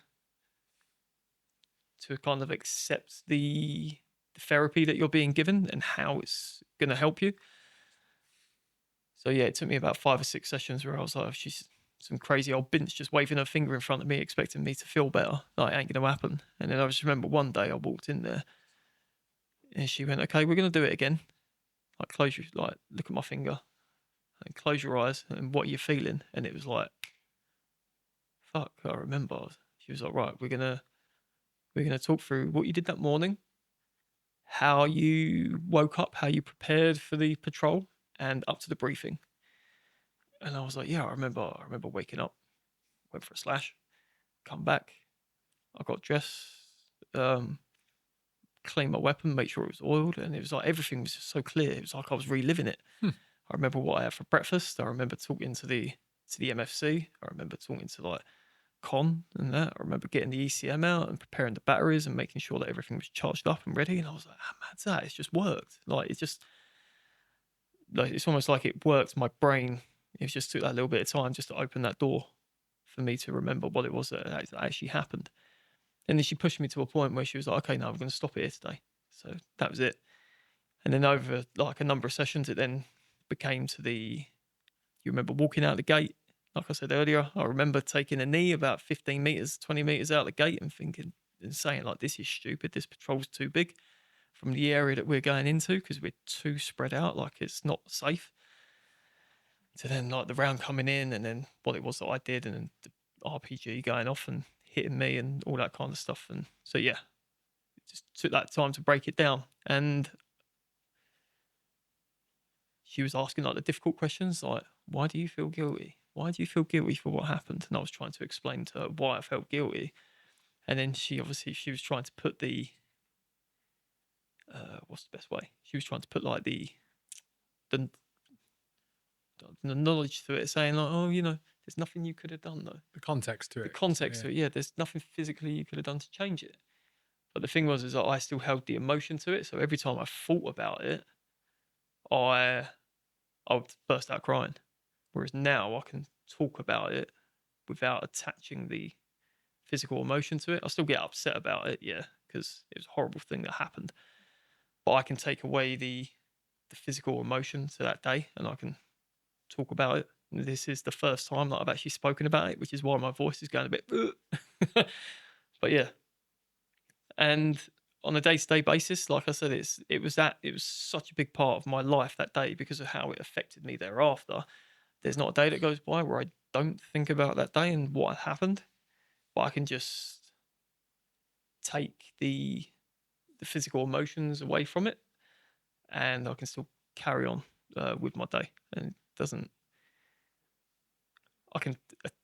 kind of accept the therapy that you're being given and how it's going to help you. So yeah, it took me about 5 or 6 sessions where I was like, she's some crazy old binch just waving her finger in front of me, expecting me to feel better. Like, it ain't going to happen. And then I just remember one day I walked in there and she went, "Okay, we're going to do it again. Like, look at my finger and close your eyes, and what are you feeling?" And it was like, fuck, I remember. She was like, "Right, we're going to talk through what you did that morning, how you woke up, how you prepared for the patrol, and up to the briefing." And I was like, "Yeah, I remember waking up, went for a slash, come back, I got dressed, cleaned my weapon, make sure it was oiled," and it was like everything was just so clear. It was like I was reliving it. I remember what I had for breakfast. I remember talking to the MFC. I remember talking to like con and that. I remember getting the ECM out and preparing the batteries and making sure that everything was charged up and ready. And I was like, "How mad's that? It's just worked. Like, it just, like, it's almost like it worked. My brain, it just took that little bit of time just to open that door for me to remember what it was that actually happened." And then she pushed me to a point where she was like, "Okay, no, we're going to stop it here today." So that was it. And then over like a number of sessions, it then became to you remember walking out the gate. Like I said earlier, I remember taking a knee about 15 meters, 20 meters out the gate and thinking and saying, like, "This is stupid. This patrol's too big from the area that we're going into, because we're too spread out. Like, it's not safe." So then, like, the round coming in, and then what it was that I did, and then the RPG going off and hitting me and all that kind of stuff. And so, yeah, it just took that time to break it down. And she was asking like the difficult questions, like, "Why do you feel guilty? Why do you feel guilty for what happened?" And I was trying to explain to her why I felt guilty. And then she was trying to put the what's the best way? She was trying to put like the knowledge to it, saying like, "Oh, there's nothing you could have done though." The context to it. The context to it, yeah. There's nothing physically you could have done to change it. But the thing was, is that I still held the emotion to it. So every time I thought about it, I would burst out crying. Whereas now I can talk about it without attaching the physical emotion to it. I still get upset about it, yeah, because it was a horrible thing that happened. But I can take away the physical emotion to that day, and I can talk about it. And this is the first time that I've actually spoken about it, which is why my voice is going a bit. But yeah, and on a day-to-day basis, like I said, it was such a big part of my life that day because of how it affected me thereafter. There's not a day that goes by where I don't think about that day and what happened, but I can just take the physical emotions away from it, and I can still carry on with my day. And it doesn't. I can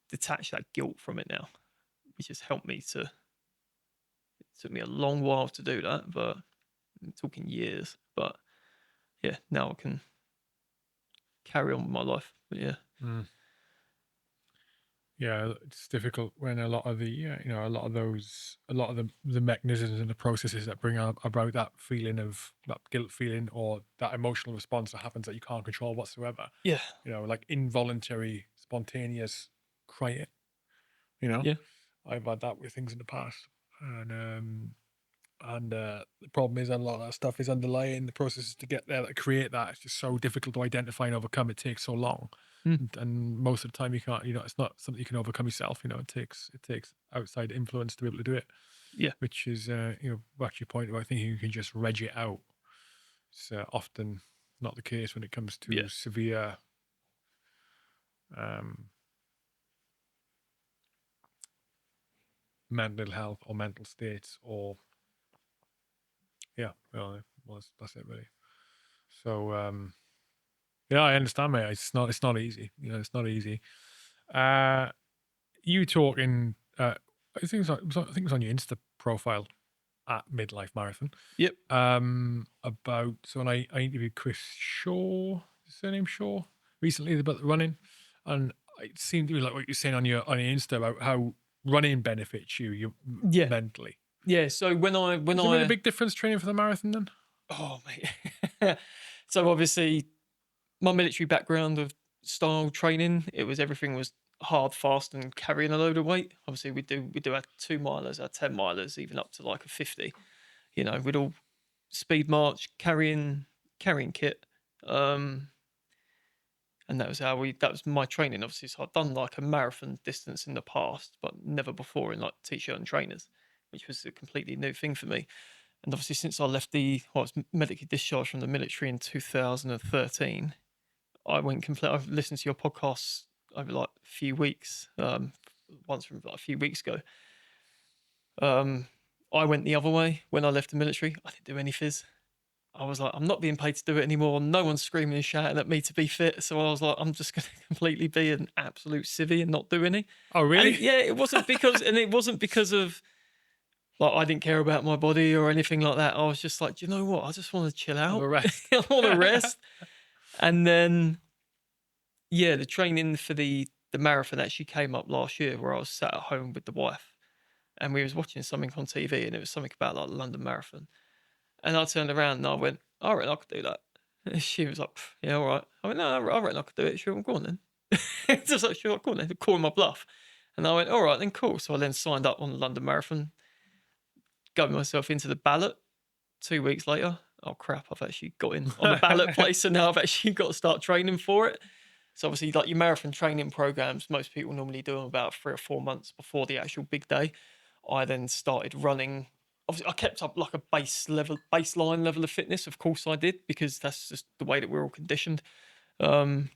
detach that guilt from it now, which has helped me to. It took me a long while to do that, but I'm talking years. But yeah, now I can carry on with my life. But yeah. Yeah, it's difficult when a lot of the a lot of the mechanisms and the processes that bring about that feeling of that guilt feeling or that emotional response that happens that you can't control whatsoever. Yeah, Like involuntary, spontaneous crying. You know, yeah, I've had that with things in the past, and the problem is a lot of that stuff is underlying the processes to get there that create that. It's just so difficult to identify and overcome. It takes so long, mm, and most of the time you can't. It's not something you can overcome yourself. It takes outside influence to be able to do it, yeah, which is back to your point about thinking you can just reg it out. It's often not the case when it comes yeah, to severe um, mental health or mental states or that's it really. So yeah, I understand, mate. It's not easy. It's not easy. Uh, you talking? I think it was on your Insta profile at Midlife Marathon. yep, About when I interviewed Chris Shaw, his surname Shaw, recently about the running, and it seemed to be like what you're saying on your Insta about how running benefits you yeah, mentally. yeah. So when Has it made a I big difference training for the marathon then? oh mate, so obviously my military background of style training, everything was hard, fast, and carrying a load of weight. Obviously, we do our 2 milers, our 10 milers, even up to like a 50. We'd all speed march, carrying kit, um, and that was my training. Obviously, so I've done like a marathon distance in the past, but never before in like t-shirt and trainers, which was a completely new thing for me. And obviously, since I was medically discharged from the military in 2013. I went complete. I've listened to your podcasts over like a few weeks. Once from like a few weeks ago. Um, I went the other way when I left the military. I didn't do any phys. I was like, I'm not being paid to do it anymore. No one's screaming and shouting at me to be fit. So I was like, I'm just going to completely be an absolute civvy and not do any. Oh, And really? it wasn't because of like I didn't care about my body or anything like that. I was just like, you know what? I just want to chill Have out. a rest. I want to rest. And then yeah, the training for the marathon actually came up last year where I was sat at home with the wife and we was watching something on TV and it was something about like the London Marathon. And I turned around and I went, I reckon I could do that. And she was like, yeah, all right. I went, no, I reckon I could do it. She went, go on then. Just like, sure, go on then. Calling my bluff. And I went, all right, then cool. So I then signed up on the London Marathon, got myself into the ballot 2 weeks later. Oh crap, I've actually got in on the ballot place. So now I've actually got to start training for it. So obviously, like your marathon training programs, most people normally do them about 3 or 4 months before the actual big day. I then started running. Obviously, I kept up like a baseline level of fitness. Of course, I did because that's just the way that we're all conditioned. And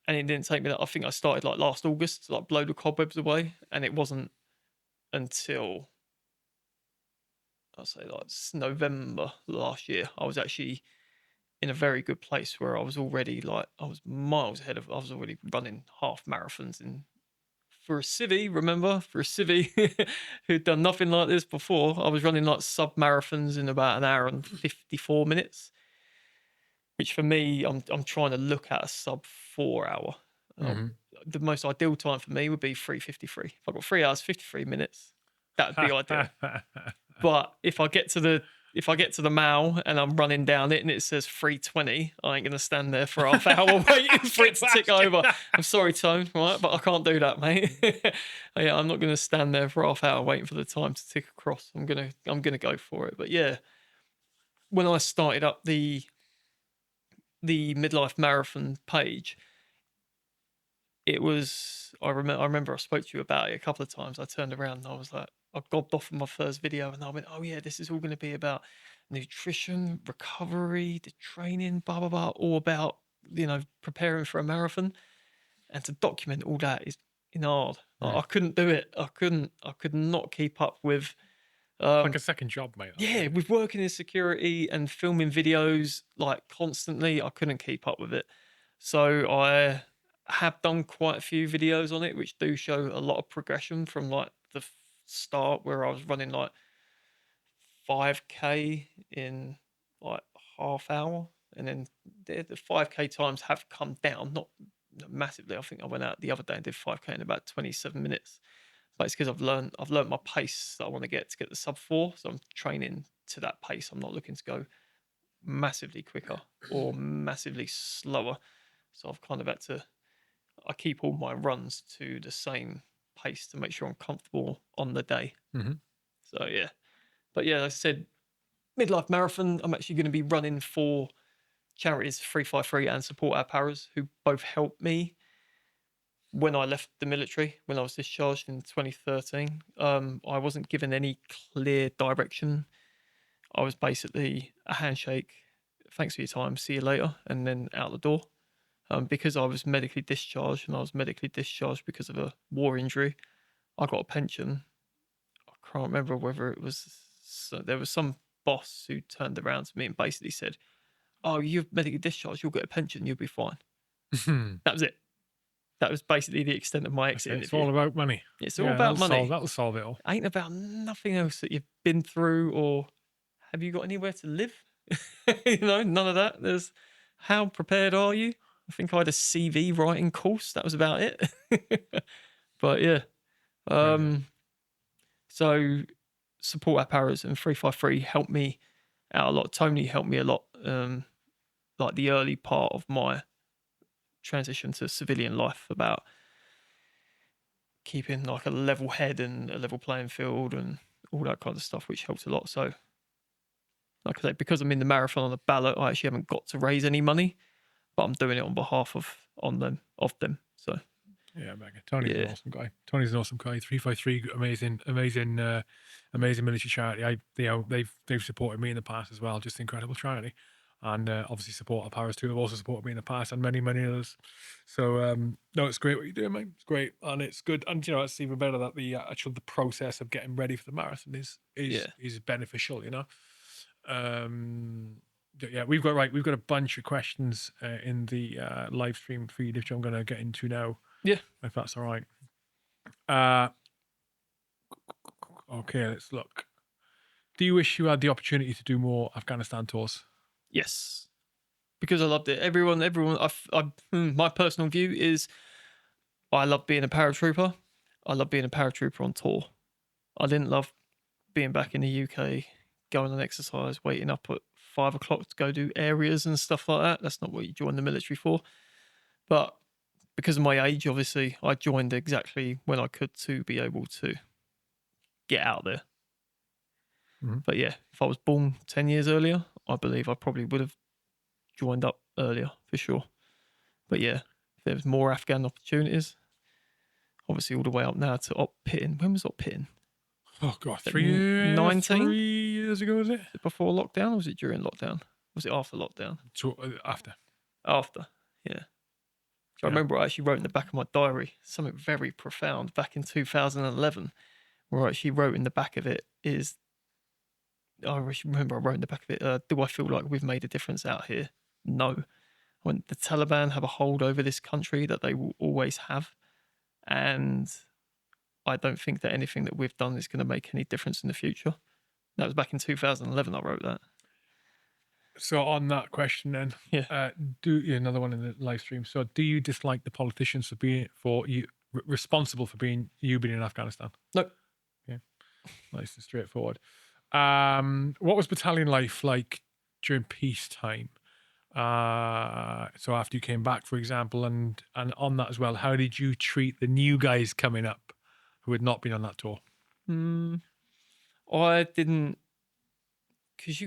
it didn't take me that. I think I started like last August to like blow the cobwebs away, and it wasn't until I'll say like November last year I was actually in a very good place where I was already like I was miles ahead of I was already running half marathons and for a civvy, remember, for a civvy who'd done nothing like this before, I was running like sub marathons in about an hour and 54 minutes, which for me, I'm trying to look at a sub 4 hour. Hmm. The most ideal time for me would be 3:53. If I got 3 hours 53 minutes, that'd be ideal. But if I get to the mile and I'm running down it and it says 3:20, I ain't gonna stand there for half hour waiting for it to tick over. I'm sorry, Tone, right? But I can't do that, mate. Yeah, I'm not gonna stand there for half hour waiting for the time to tick across. I'm gonna go for it. But yeah, when I started up the midlife marathon page, it was I remember I spoke to you about it a couple of times. I turned around and I was like, I gobbed off on my first video and I went, oh yeah, this is all going to be about nutrition, recovery, the training, blah blah blah, all about preparing for a marathon. And to document all that is hard. Like, I couldn't do it. I could not keep up with It's like um a second job, mate. yeah, with working in security and filming videos like constantly, I couldn't keep up with it. So I have done quite a few videos on it, which do show a lot of progression from like the start where I was running like 5K in like half hour, and then the 5K times have come down, massively. I think I went out the other day and did 5K in about 27 minutes. But it's because I've learned my pace that I want to get the sub 4. So I'm training to that pace. I'm not looking to go massively quicker or massively slower. So I've kind of had to, I keep all my runs to the same pace to make sure I'm comfortable on the day. Mm-hmm. So yeah. But yeah, like I said, midlife marathon, I'm actually going to be running for charities 353 and Support Our Paras, who both helped me when I left the military, when I was discharged in 2013. I wasn't given any clear direction. I was basically a handshake, thanks for your time, see you later, and then out the door. Because I was medically discharged, and I was medically discharged because of a war injury, I got a pension. I can't remember whether it was, so there was some boss who turned around to me and basically said, "Oh, you're medically discharged, you'll get a pension, you'll be fine." That was it. That was basically the extent of my exit It's interview. all about money. It's all about money. That'll solve it all. Ain't about nothing else that you've been through, or have you got anywhere to live? None of that. There's how prepared are you? I think I had a CV writing course. That was about it. But yeah. So Support Our Paras and 353 helped me out a lot. Tony helped me a lot. Like the early part of my transition to civilian life, about keeping like a level head and a level playing field and all that kind of stuff, which helps a lot. So like I say, because I'm in the marathon on the ballot, I actually haven't got to raise any money, but I'm doing it on behalf of them. So yeah, mega. Tony's an awesome guy. 353, amazing military charity. They've supported me in the past as well. Just incredible charity. And obviously Support Our Paras too have also supported me in the past, and many others. So no, it's great what you're doing, mate. It's great, and it's good. And it's even better that the process of getting ready for the marathon is beneficial. Yeah, we've got a bunch of questions in the live stream feed, which I'm going to get into now. Yeah, if that's all right. Okay, let's look. Do you wish you had the opportunity to do more Afghanistan tours? yes, because I loved it. Everyone. My personal view is I love being a paratrooper. I love being a paratrooper on tour. I didn't love being back in the UK, going on exercise, waiting up at 5 o'clock to go do areas and stuff like that. That's not what you join the military for. But because of my age, obviously, I joined exactly when I could to be able to get out there. Mm-hmm. But yeah, if I was born 10 years earlier, I believe I probably would have joined up earlier for sure. But yeah, if there was more Afghan opportunities, obviously all the way up now to Op Pitting. When was Op Pitting? Oh god, 19? 3 years ago, was it? Was it before lockdown or was it during lockdown? Was it after lockdown? After. After, yeah. So I remember I actually wrote in the back of my diary something very profound back in 2011, where I actually wrote in the back of it is, I remember I wrote in the back of it, do I feel like we've made a difference out here? No. When the Taliban have a hold over this country that they will always have, and I don't think that anything that we've done is going to make any difference in the future. That was back in 2011 I wrote that. So on that question then, another one in the live stream. So do you dislike the politicians for being responsible for being in Afghanistan? Nope. Yeah, nice and straightforward. What was battalion life like during peacetime? So after you came back, for example, and on that as well, how did you treat the new guys coming up who had not been on that tour? I didn't, because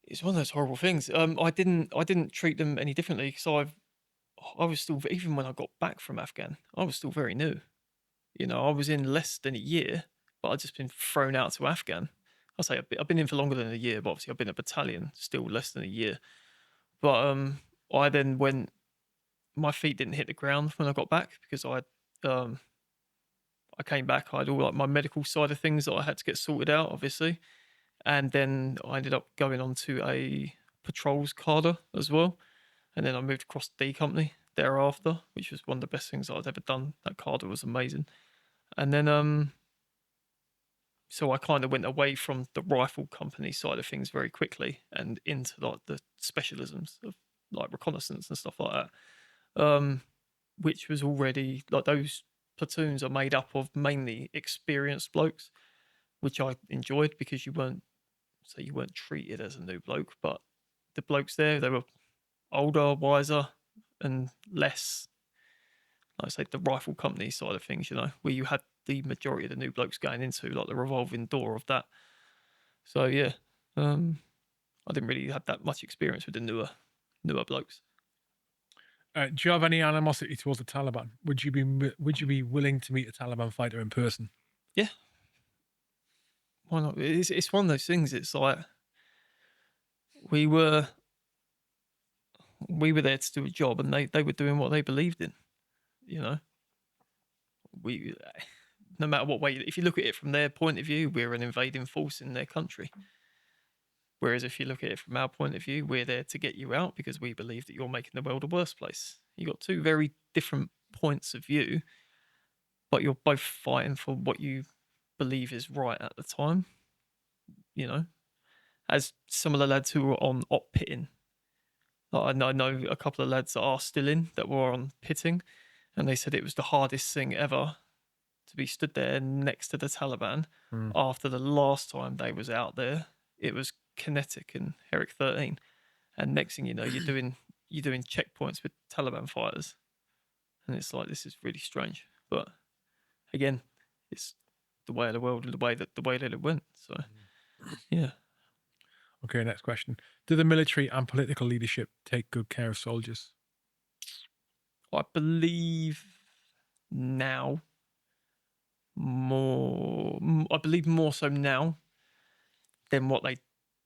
it's one of those horrible things. I didn't treat them any differently because I was still, even when I got back from Afghan, I was still very new. I was in less than a year, but I'd just been thrown out to Afghan. I'll say I've been in for longer than a year, but obviously I've been a battalion still less than a year. But I then went, my feet didn't hit the ground when I got back because I came back, I had all like my medical side of things that I had to get sorted out, obviously. And then I ended up going on to a patrols cadre as well. And then I moved across to D Company thereafter, which was one of the best things I'd ever done. That cadre was amazing. And then so I kind of went away from the rifle company side of things very quickly and into like the specialisms of like reconnaissance and stuff like that. which was already like those platoons are made up of mainly experienced blokes, which I enjoyed because you weren't treated as a new bloke, but the blokes there, they were older, wiser, and less, like I say, the rifle company side of things, where you had the majority of the new blokes going into like the revolving door of that. So yeah, I didn't really have that much experience with the newer blokes. Do you have any animosity towards the Taliban? Would you be willing to meet a Taliban fighter in person? Yeah, why not? It's one of those things. It's like we were there to do a job, and they were doing what they believed in. We no matter what way, if you look at it from their point of view, we're an invading force in their country. Whereas if you look at it from our point of view, we're there to get you out because we believe that you're making the world a worse place. You got two very different points of view, but you're both fighting for what you believe is right at the time. As some of the lads who were on op pitting, like I know a couple of lads that are still in that were on pitting, and they said it was the hardest thing ever to be stood there next to the Taliban after the last time they was out there. It was Kinetic and Herrick 13, and next thing you know, you're doing checkpoints with Taliban fighters, and it's like, this is really strange. But again, it's the way of the world, the way that it went. So yeah. Okay, next question. Do the military and political leadership take good care of soldiers? I believe now more. I believe more so now than what they,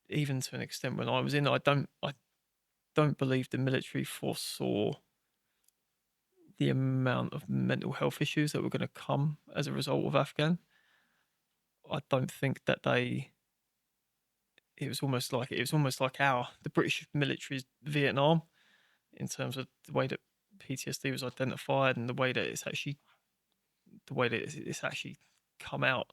even to an extent when I was in. I don't believe the military foresaw the amount of mental health issues that were going to come as a result of Afghan. I don't think that it was almost like the British military's Vietnam in terms of the way that PTSD was identified and the way that it's actually come out.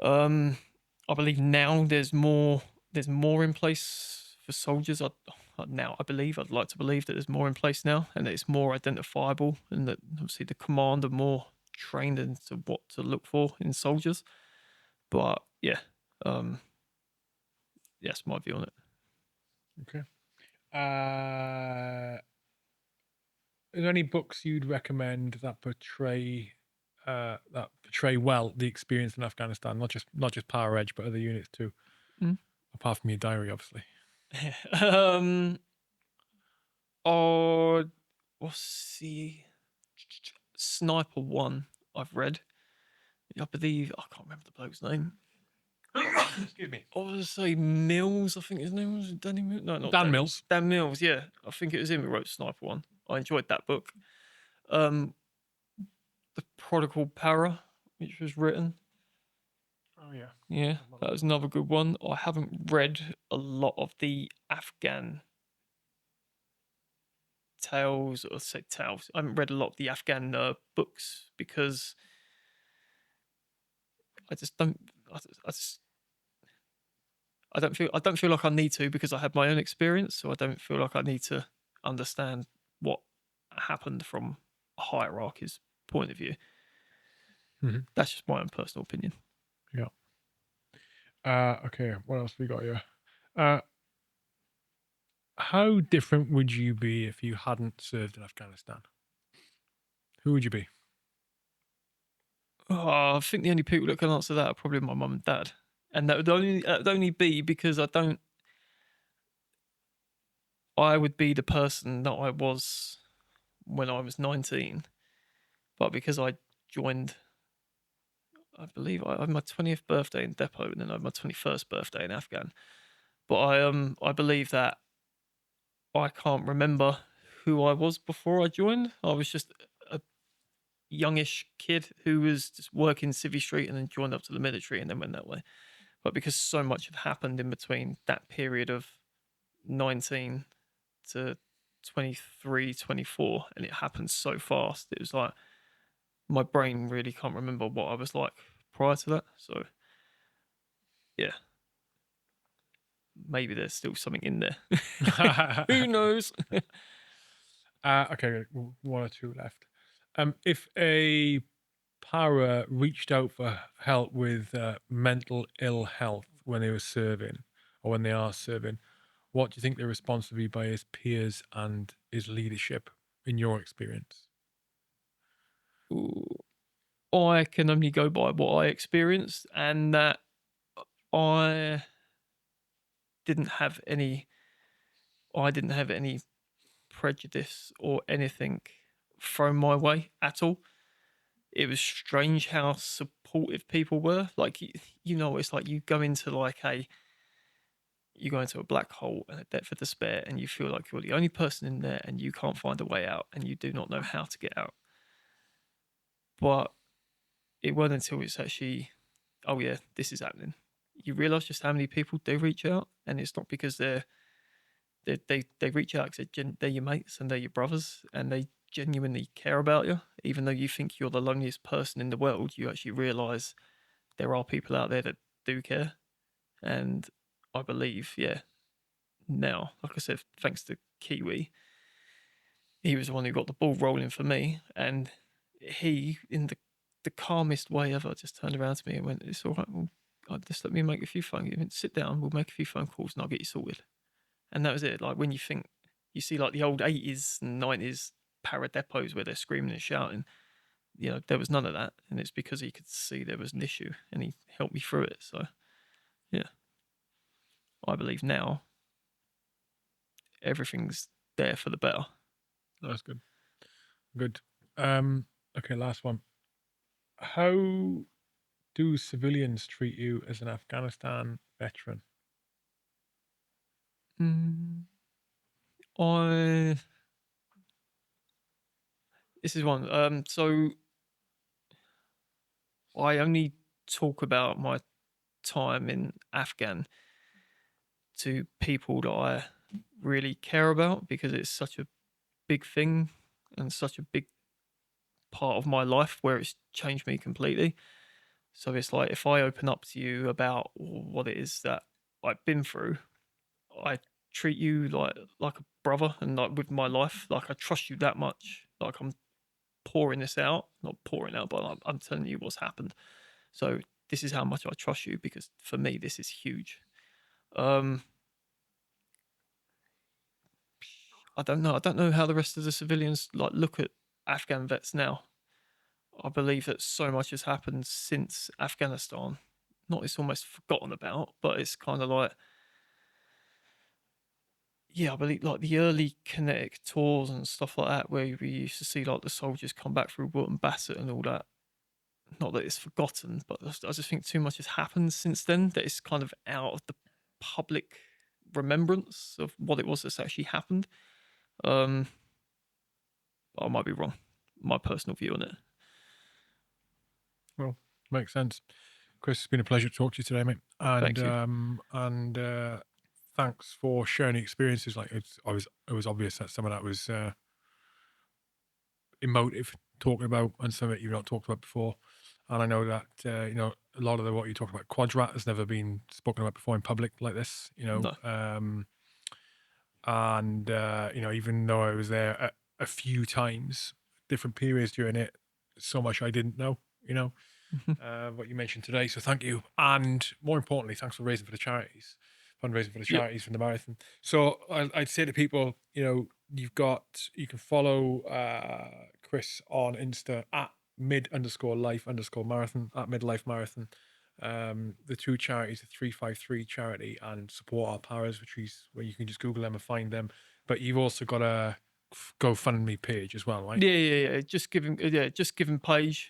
I believe now there's more in place for soldiers. I'd like to believe that there's more in place now, and that it's more identifiable, and that obviously the command are more trained into what to look for in soldiers. But yeah, that's my view on it. Okay. Are there any books you'd recommend that portray well the experience in Afghanistan? Not just Power Edge, but other units too. Apart from your diary, obviously. What's the Sniper 1 I've read. I believe, I can't remember the bloke's name. Excuse me. I was going to say Mills, I think his name was Danny Mills. No, not Dan Mills. Dan Mills, yeah. I think it was him who wrote Sniper 1. I enjoyed that book. The Prodigal Para, which was written. Oh yeah. Yeah, that was another good one. I haven't read a lot of the Afghan tales. I haven't read a lot of the Afghan books because I don't feel like I need to, because I have my own experience, so I don't feel like I need to understand what happened from a hierarchy's point of view. That's just my own personal opinion. Yeah. Okay, what else we got here? How different would you be if you hadn't served in Afghanistan? Who would you be? I think the only people that can answer that are probably my mum and dad, and that would only be because I would be the person that I was when I was 19, but because I joined, I believe I had my 20th birthday in Depot, and then I had my 21st birthday in Afghan. But I believe that I can't remember who I was before I joined. I was just a youngish kid who was just working Civvy Street and then joined up to the military and then went that way. But because so much had happened in between that period of 19 to 23, 24, and it happened so fast, it was like my brain really can't remember what I was like prior to that. So yeah, maybe there's still something in there. Who knows? Okay, one or two left. If a para reached out for help with mental ill health when they were serving or when they are serving, what do you think their response would be by his peers and his leadership in your experience? Ooh, I can only go by what I experienced, and that I didn't have any. I didn't have any prejudice or anything thrown my way at all. It was strange how supportive people were. Like it's like you go into a black hole and a depth of despair, and you feel like you're the only person in there, and you can't find a way out, and you do not know how to get out. But it wasn't until it's actually, oh yeah, this is happening. You realize just how many people do reach out, and it's not because they reach out because they're your mates and they're your brothers, and they genuinely care about you. Even though you think you're the loneliest person in the world, you actually realize there are people out there that do care. And I believe, yeah, now, like I said, thanks to Kiwi, he was the one who got the ball rolling for me, and he, in the calmest way ever, just turned around to me and went, "It's all right. Well, just let me make a few phone. Sit down. We'll make a few phone calls, and I'll get you sorted." And that was it. Like when you see like the old 80s and 90s para depots where they're screaming and shouting, there was none of that, and it's because he could see there was an issue, and he helped me through it. So, yeah, I believe now everything's there for the better. That's good. Good. Okay, last one. How do civilians treat you as an Afghanistan veteran? I This is one. So I only talk about my time in Afghan to people that I really care about, because it's such a big thing and such a big part of my life where it's changed me completely. So it's like if I open up to you about what it is that I've been through, I treat you like a brother, and like with my life, like I trust you that much. Like I'm pouring this out, not pouring out, but I'm telling you what's happened. So this is how much I trust you, because for me this is huge. I don't know. I don't know how the rest of the civilians like look at Afghan vets now. I believe that so much has happened since Afghanistan. Not it's almost forgotten about, but it's kind of like, yeah, I believe like the early kinetic tours and stuff like that, where we used to see like the soldiers come back through Wootton Bassett and all that. Not that it's forgotten, but I just think too much has happened since then that it's kind of out of the public remembrance of what it was that's actually happened. I might be wrong. My personal view on it. Well, makes sense. Chris, it's been a pleasure to talk to you today, mate. And Thank you. Thanks for sharing the experiences. Like it was obvious that some of that was emotive talking about, and some of it you've not talked about before. And I know that a lot of what you talked about Quadrat has never been spoken about before in public like this. No. Even though I was there a few times, different periods during it, so much I didn't know. What you mentioned today. So thank you, and more importantly, thanks for fundraising for the charities Yep. from the marathon. So I'd say to people, you can follow Chris on Insta at mid_life_marathon, at midlife marathon. The two charities, the 353 charity and Support Our Paras, where you can just Google them and find them. But you've also got a GoFundMe page as well, right? Yeah. Just give him page.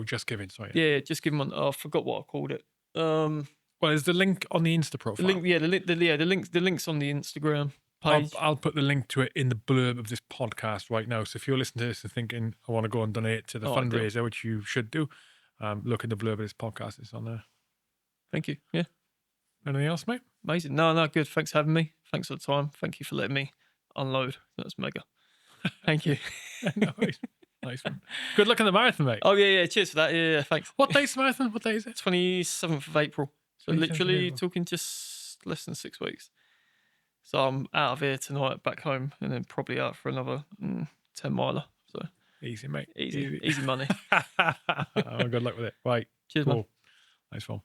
Just Giving, sorry. Yeah, just give him on. Oh, I forgot what I called it. Well, is the link on the Insta profile? The link's on the Instagram page. I'll put the link to it in the blurb of this podcast right now. So if you're listening to this and thinking, I want to go and donate to the fundraiser, which you should do, look in the blurb of this podcast. It's on there. Thank you. Yeah. Anything else, mate? Amazing. No, good. Thanks for having me. Thanks for the time. Thank you for letting me unload. That's mega. Thank you. Nice one. Good luck in the marathon, mate. Oh, yeah. Cheers for that. Yeah, thanks. What day's the marathon? What day is it? 27th of April. So 27th of literally April. talking just less than 6 weeks. So I'm out of here tonight, back home, and then probably out for another 10 miler. So Easy, mate. easy money. Oh, good luck with it. Right. Cheers, man. Cool. Nice one.